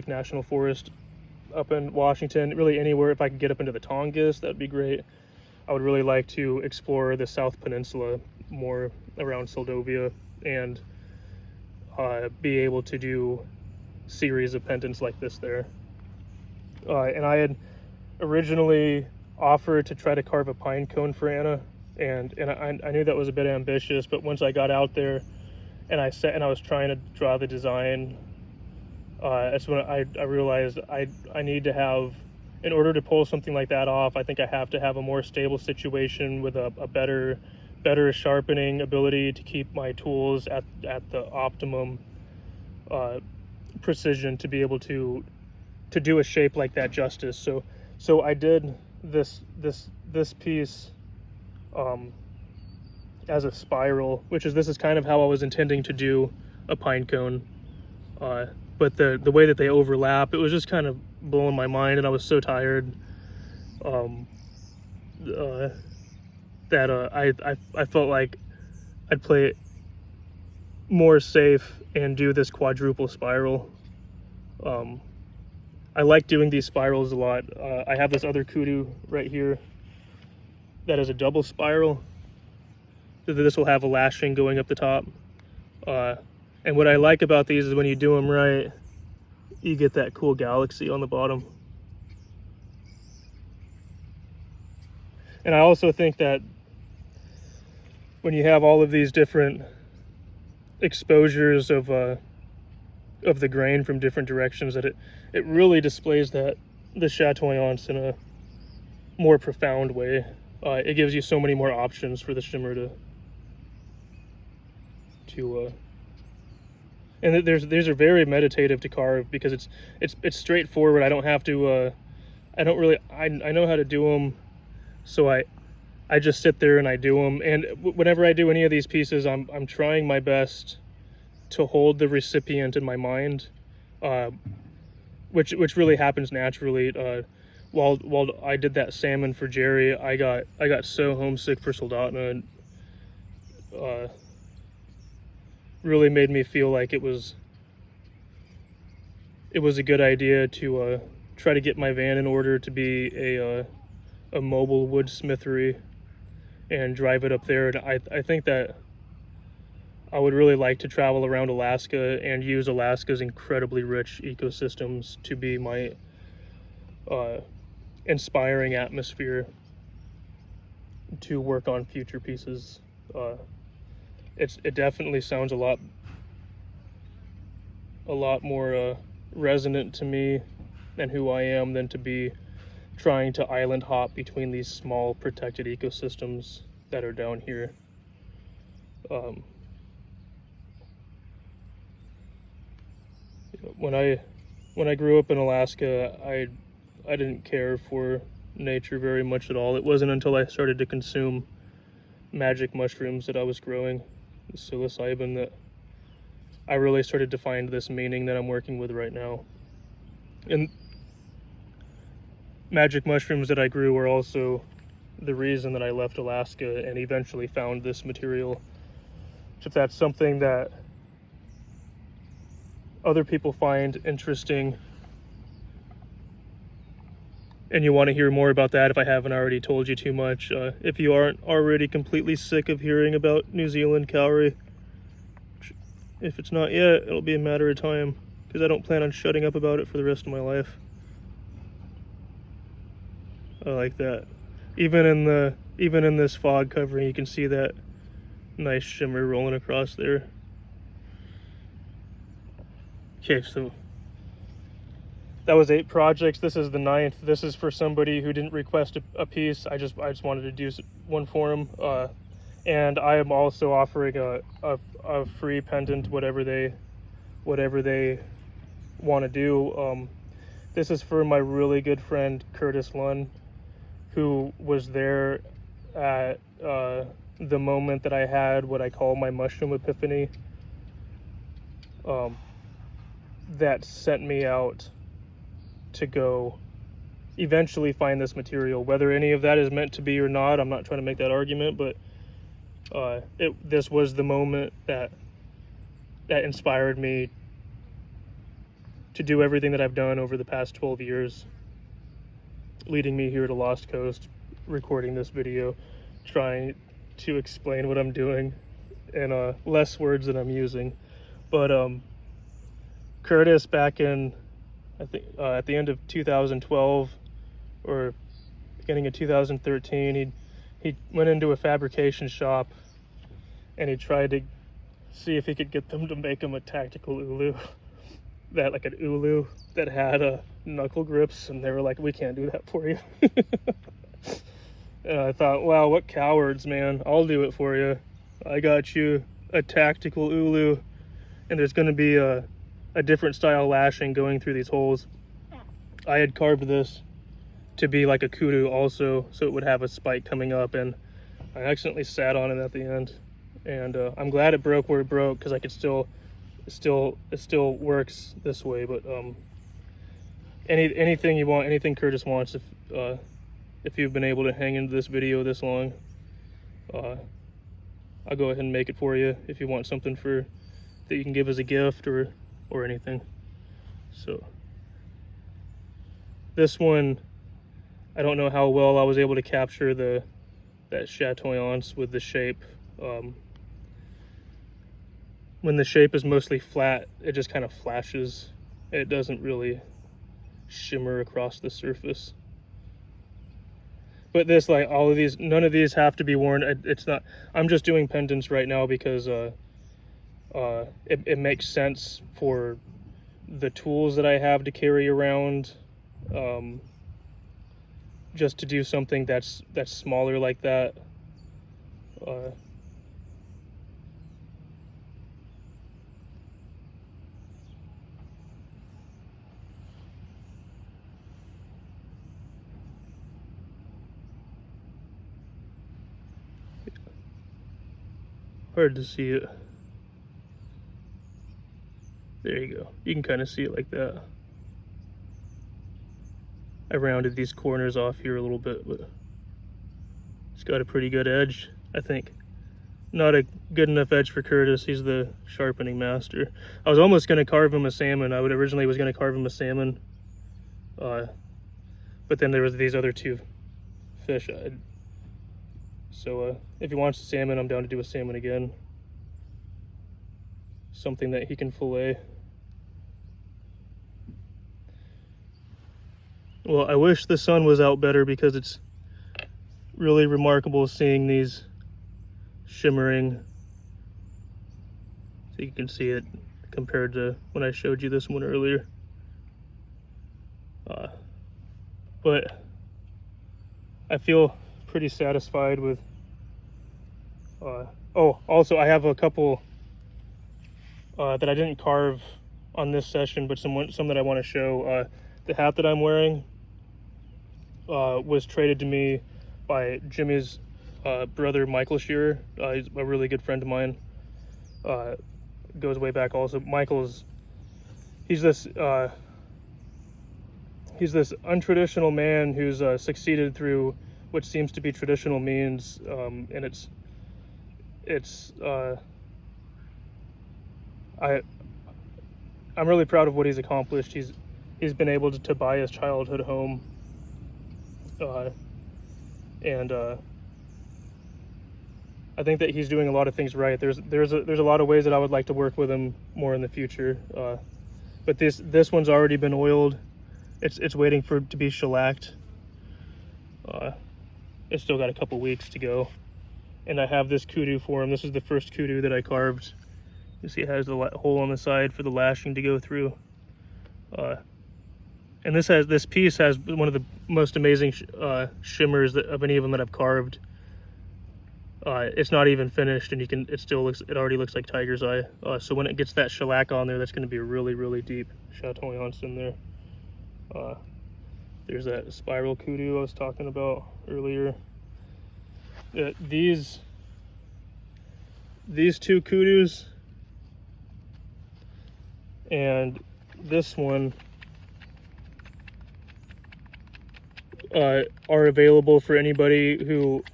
National Forest up in Washington. Really anywhere. If I could get up into the Tongass, that'd be great. I would really like to explore the South Peninsula more around Seldovia, and be able to do series of pendants like this there. And I had originally offered to try to carve a pine cone for Anna, and I knew that was a bit ambitious, but once I got out there and I was trying to draw the design, that's when I realized I need to have, in order to pull something like that off, I think I have to have a more stable situation with a better sharpening ability to keep my tools at the optimum precision to be able to do a shape like that justice. So I did this piece as a spiral, this is kind of how I was intending to do a pine cone, but the way that they overlap, it was just kind of blowing my mind, and I was so tired that I felt like I'd play it more safe and do this quadruple spiral. I like doing these spirals a lot. I have this other kudu right here that is a double spiral. This will have a lashing going up the top. And what I like about these is when you do them right, you get that cool galaxy on the bottom. And I also think that when you have all of these different exposures of the grain from different directions, that it really displays that the chatoyance in a more profound way. It gives you so many more options for the shimmer to and these are very meditative to carve, because it's straightforward. I don't have to I know how to do them, so I just sit there and I do them. And whenever I do any of these pieces, I'm trying my best to hold the recipient in my mind, which really happens naturally. While I did that salmon for Jerry, I got so homesick for Soldotna, and really made me feel like it was a good idea to try to get my van in order to be a mobile wood smithery and drive it up there. And I think that I would really like to travel around Alaska and use Alaska's incredibly rich ecosystems to be my inspiring atmosphere to work on future pieces. It definitely sounds a lot more resonant to me and who I am than to be trying to island hop between these small protected ecosystems that are down here. When I grew up in Alaska, I didn't care for nature very much at all. It wasn't until I started to consume magic mushrooms that I was growing, psilocybin, that I really started to find this meaning that I'm working with right now. And magic mushrooms that I grew were also the reason that I left Alaska and eventually found this material. If that's something that other people find interesting and you want to hear more about that, if I haven't already told you too much, if you aren't already completely sick of hearing about New Zealand kauri, if it's not yet, it'll be a matter of time, because I don't plan on shutting up about it for the rest of my life. I like that. Even in this fog covering, you can see that nice shimmer rolling across there. Okay, so that was 8 projects. This is the 9th. This is for somebody who didn't request a piece. I just wanted to do one for him. And I am also offering a free pendant, whatever they want to do. This is for my really good friend Curtis Lunn, who was there at the moment that I had what I call my mushroom epiphany. That sent me out to go eventually find this material. Whether any of that is meant to be or not, I'm not trying to make that argument, but this was the moment that inspired me to do everything that I've done over the past 12 years, leading me here to Lost Coast, recording this video, trying to explain what I'm doing in less words than I'm using. But Curtis, back in, I think at the end of 2012 or beginning of 2013, he went into a fabrication shop and he tried to see if he could get them to make him a tactical ulu, that like an ulu that had knuckle grips, and they were like, we can't do that for you. And I thought, wow, what cowards, man. I'll do it for you. I got you a tactical ulu, and there's going to be a different style lashing going through these holes. I had carved this to be like a kudu also, so it would have a spike coming up, and I accidentally sat on it at the end. And I'm glad it broke where it broke, because I could it still works this way. But anything you want, anything Curtis wants, if you've been able to hang into this video this long, I'll go ahead and make it for you if you want something that you can give as a gift or anything. So this one, I don't know how well I was able to capture that chatoyance with the shape. When the shape is mostly flat, it just kind of flashes. It doesn't really shimmer across the surface. But this, like all of these, none of these have to be worn. It's not, I'm just doing pendants right now because it makes sense for the tools that I have to carry around, just to do something that's smaller like that. Hard to see it. There you go. You can kind of see it like that. I rounded these corners off here a little bit, but it's got a pretty good edge, I think. Not a good enough edge for Curtis. He's the sharpening master. I was almost going to carve him a salmon. I originally was going to carve him a salmon. But then there was these other 2 fish. So if he wants a salmon, I'm down to do a salmon again. Something that he can fillet. Well, I wish the sun was out better, because it's really remarkable seeing these shimmering. So you can see it compared to when I showed you this one earlier. But I feel pretty satisfied with oh, also I have a couple that I didn't carve on this session, but some that I want to show. The hat that I'm wearing was traded to me by Jimmy's brother, Michael Shearer. He's a really good friend of mine. Goes way back also. He's this untraditional man who's succeeded through what seems to be traditional means, and I'm really proud of what he's accomplished. He's been able to buy his childhood home, and I think that he's doing a lot of things right. There's a lot of ways that I would like to work with him more in the future, but this one's already been oiled. It's waiting to be shellacked. It's still got a couple weeks to go, and I have this kudu for him. This is the first kudu that I carved. You see it has the hole on the side for the lashing to go through, and And this piece has one of the most amazing shimmers of any of them that I've carved. It's not even finished, and it already looks like tiger's eye. So when it gets that shellac on there, that's going to be a really, really deep chatoyance in there. There's that spiral kudu I was talking about earlier. These two kudus and this one are available for anybody who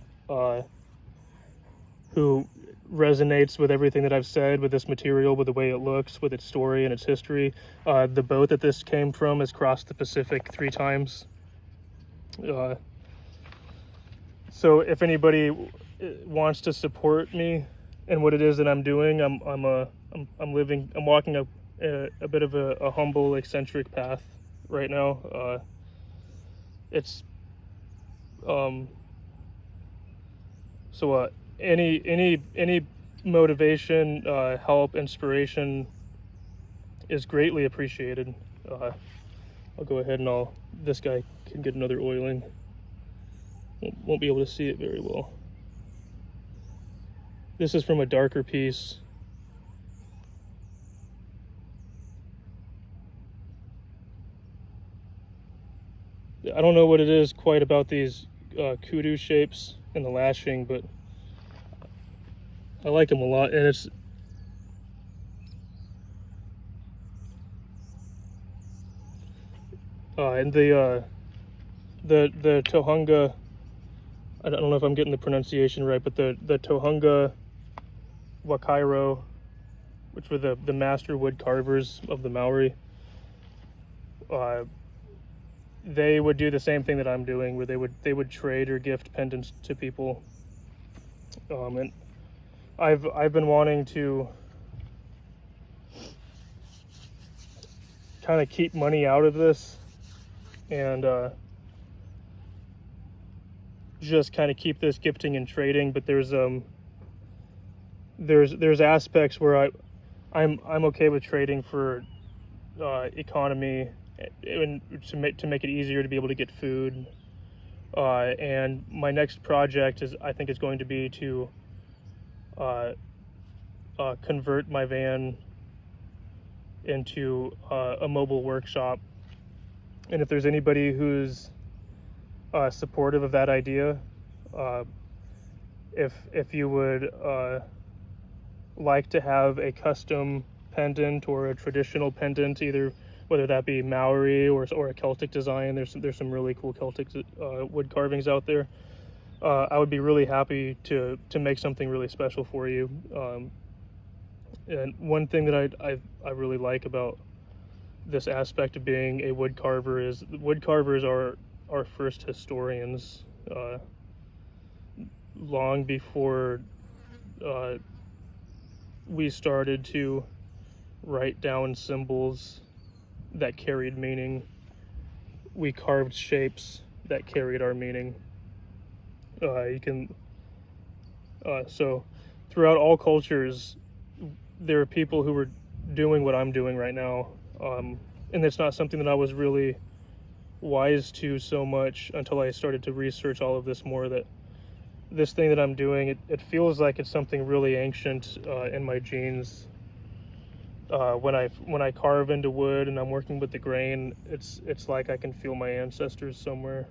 resonates with everything that I've said, with this material, with the way it looks, with its story and its history. The boat that this came from has crossed the Pacific 3 times. So if anybody wants to support me and what it is that I'm doing, I'm walking a bit of a humble, eccentric path right now. Any motivation, help, inspiration is greatly appreciated. I'll go ahead and this guy can get another oiling. Won't be able to see it very well. This is from a darker piece. I don't know what it is quite about these kudu shapes and the lashing, but I like them a lot. And it's and the Tohunga, I don't know if I'm getting the pronunciation right, but the Tohunga Wakairo, which were the master wood carvers of the Maori, they would do the same thing that I'm doing, where they would trade or gift pendants to people. And I've been wanting to kind of keep money out of this and just kind of keep this gifting and trading, but there's aspects where I'm okay with trading for economy and to make it easier to be able to get food. And my next project I think is going to be to convert my van into a mobile workshop. And if there's anybody who's supportive of that idea, if you would like to have a custom pendant or a traditional pendant, either whether that be Maori or a Celtic design, there's some really cool Celtic wood carvings out there. I would be really happy to make something really special for you. And one thing that I really like about this aspect of being a wood carver is wood carvers are our first historians. Long before we started to write down symbols that carried meaning, we carved shapes that carried our meaning. So throughout all cultures, there are people who were doing what I'm doing right now. And it's not something that I was really wise to so much until I started to research all of this more, that this thing that I'm doing, it feels like it's something really ancient in my genes. When I carve into wood and I'm working with the grain, it's like I can feel my ancestors somewhere.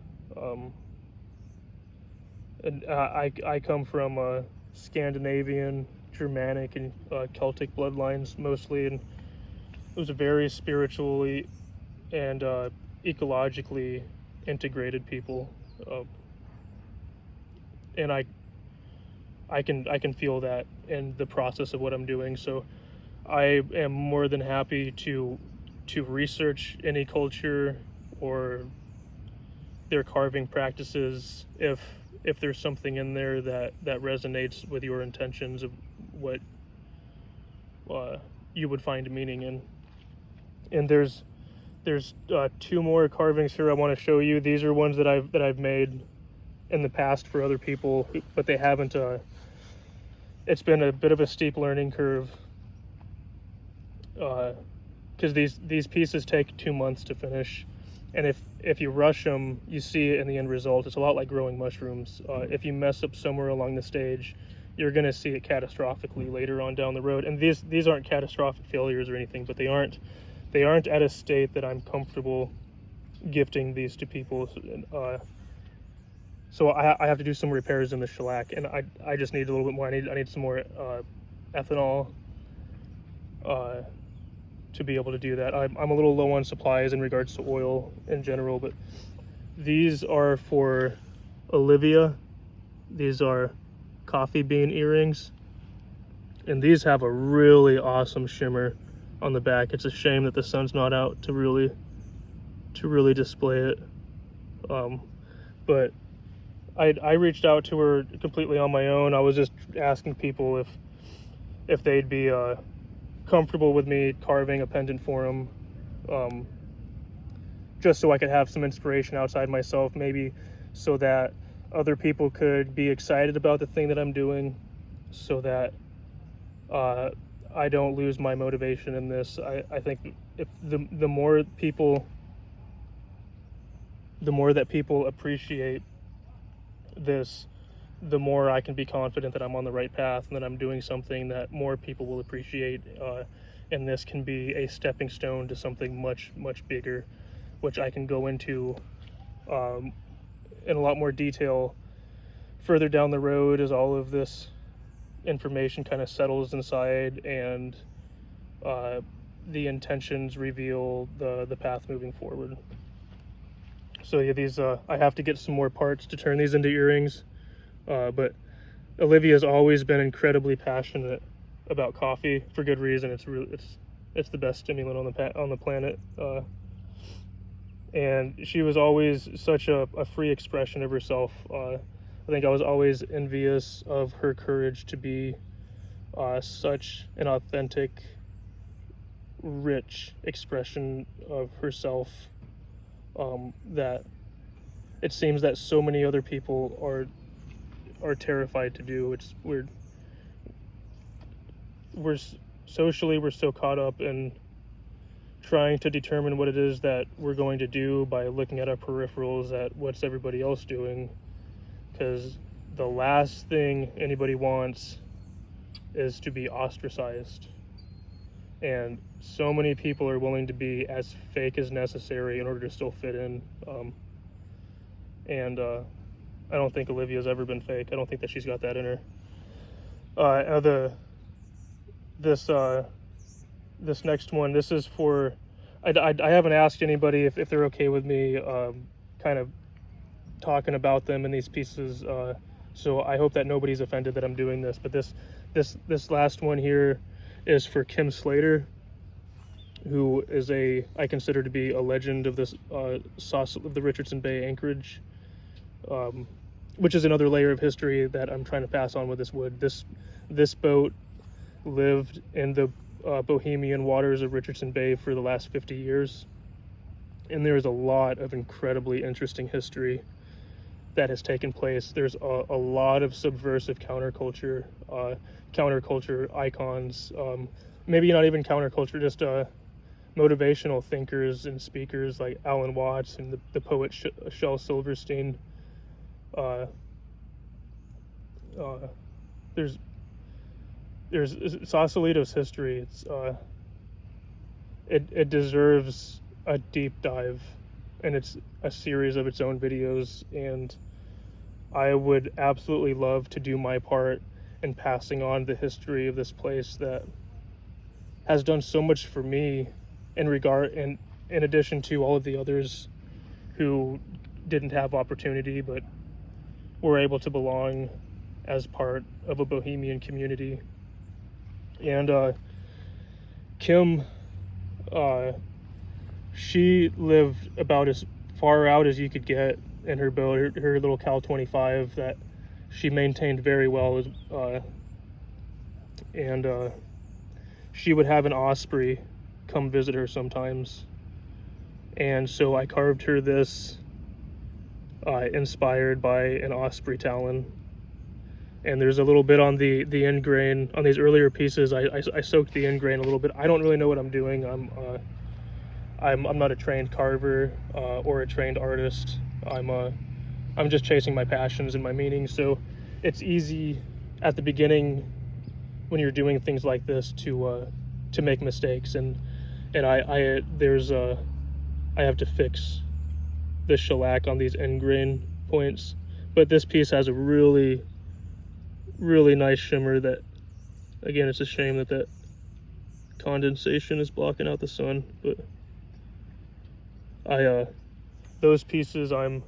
And I come from Scandinavian, Germanic, and Celtic bloodlines mostly, and it was a very spiritually and ecologically integrated people, and I can feel that in the process of what I'm doing. So I am more than happy to research any culture or their carving practices if there's something in there that resonates with your intentions of what you would find meaning in. And there's 2 more carvings here I want to show you. These are ones that I've made in the past for other people, but they haven't. It's been a bit of a steep learning curve, because these pieces take 2 months to finish. And if you rush them, you see it in the end result. It's a lot like growing mushrooms. If you mess up somewhere along the stage, you're going to see it catastrophically later on down the road. And these aren't catastrophic failures or anything, but they aren't at a state that I'm comfortable gifting these to people. So I have to do some repairs in the shellac, and I just need a little bit more. I need some more ethanol to be able to do that. I'm a little low on supplies in regards to oil in general, but these are for Olivia. These are coffee bean earrings, and these have a really awesome shimmer on the back. It's a shame that the sun's not out to really display it. But I reached out to her completely on my own. I was just asking people if they'd be comfortable with me carving a pendant for them, just so I could have some inspiration outside myself, maybe so that other people could be excited about the thing that I'm doing, so that I don't lose my motivation in this. I think if the more that people appreciate this, the more I can be confident that I'm on the right path and that I'm doing something that more people will appreciate, and this can be a stepping stone to something much bigger, which I can go into in a lot more detail further down the road as all of this information kind of settles inside and the intentions reveal the path moving forward. So yeah, these I have to get some more parts to turn these into earrings, but Olivia's always been incredibly passionate about coffee for good reason. It's the best stimulant on the planet, and she was always such a free expression of herself. I think I was always envious of her courage to be such an authentic, rich expression of herself, that it seems that so many other people are terrified to do. We're socially, we're so caught up in trying to determine what it is that we're going to do by looking at our peripherals, at what's everybody else doing, because the last thing anybody wants is to be ostracized. And so many people are willing to be as fake as necessary in order to still fit in. I don't think Olivia's ever been fake. I don't think that she's got that in her. This next one, this is for, I haven't asked anybody if they're okay with me kind of talking about them in these pieces. So I hope that nobody's offended that I'm doing this. But this last one here is for Kim Slater, who is I consider to be a legend of this sauce of the Richardson Bay anchorage, which is another layer of history that I'm trying to pass on with this wood. This boat lived in the Bohemian waters of Richardson Bay for the last 50 years, and there's a lot of incredibly interesting history that has taken place. There's a lot of subversive counterculture icons, maybe not even counterculture, just motivational thinkers and speakers like Alan Watts and the poet Shel Silverstein. There's Sausalito's history. It deserves a deep dive, and it's a series of its own videos, and I would absolutely love to do my part in passing on the history of this place that has done so much for me in addition to all of the others who didn't have opportunity but were able to belong as part of a Bohemian community. And Kim, she lived about as far out as you could get in her boat, her little Cal 25 that she maintained very well. And she would have an osprey come visit her sometimes. And so I carved her this inspired by an osprey talon. And there's a little bit on the end grain. On these earlier pieces, I soaked the end grain a little bit. I don't really know what I'm doing. I'm not a trained carver or a trained artist. I'm just chasing my passions and my meaning. So it's easy at the beginning when you're doing things like this to make mistakes, and I have to fix the shellac on these end grain points. But this piece has a really nice shimmer that, again, it's a shame that that condensation is blocking out the sun. But those pieces I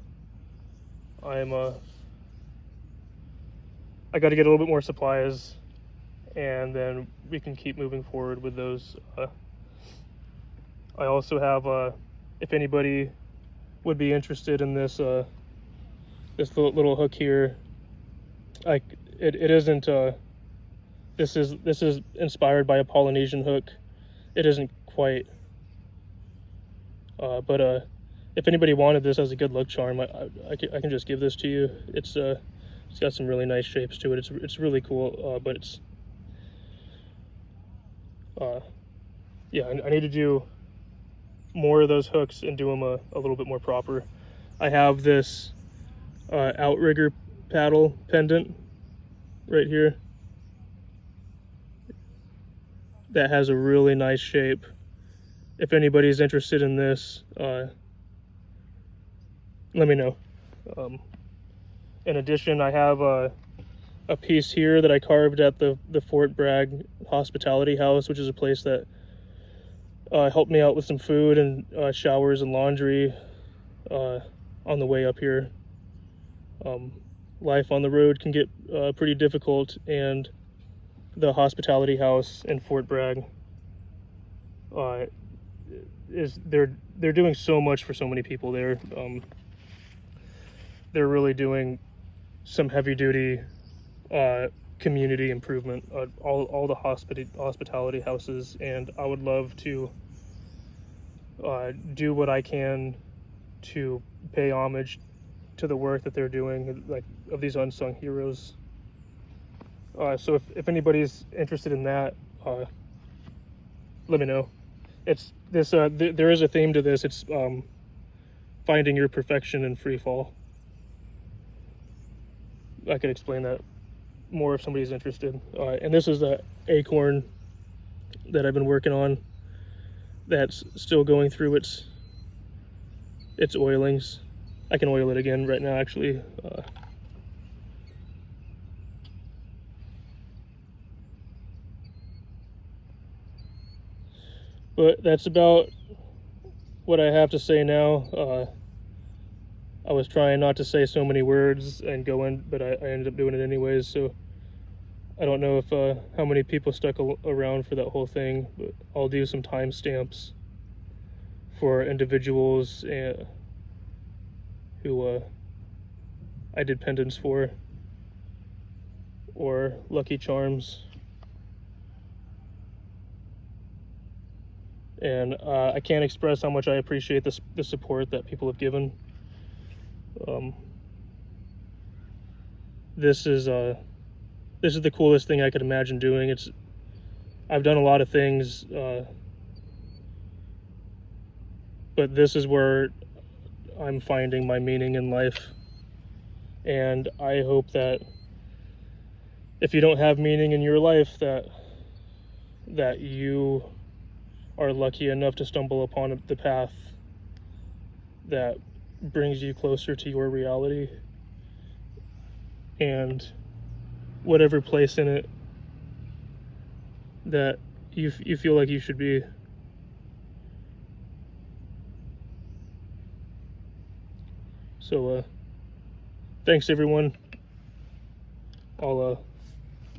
got to get a little bit more supplies, and then we can keep moving forward with those. I also have, if anybody would be interested in this this little hook here, it isn't this is inspired by a Polynesian hook. It isn't quite, but if anybody wanted this as a good luck charm, I can just give this to you. It's got some really nice shapes to it. It's really cool, but it's yeah, I need to do more of those hooks and do them a little bit more proper. I have this outrigger paddle pendant right here that has a really nice shape. If anybody's interested in this, let me know. In addition, I have a piece here that I carved at the Fort Bragg Hospitality House, which is a place that helped me out with some food and showers and laundry on the way up here. Life on the road can get pretty difficult, and the hospitality house in Fort Bragg they're doing so much for so many people there. They're really doing some heavy duty community improvement, all the hospitality houses, and I would love to do what I can to pay homage to the work that they're doing, like, of these unsung heroes. So if anybody's interested in that, let me know. It's this there is a theme to this. It's finding your perfection in free fall. I could explain that more if somebody's interested. And this is the acorn that I've been working on that's still going through its oilings. I can oil it again right now, actually. But that's about what I have to say now. I was trying not to say so many words and go in, but I ended up doing it anyways. So I don't know if how many people stuck around for that whole thing, but I'll do some timestamps for individuals who I did pendants for, or lucky charms. And I can't express how much I appreciate the support that people have given. This is the coolest thing I could imagine doing. I've done a lot of things, but this is where I'm finding my meaning in life. And I hope that if you don't have meaning in your life, that you are lucky enough to stumble upon the path that brings you closer to your reality, and whatever place in it that you feel like you should be. So thanks everyone. I'll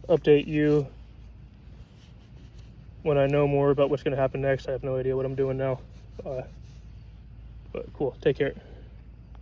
update you when I know more about what's going to happen next. I have no idea what I'm doing now. But cool. Take care.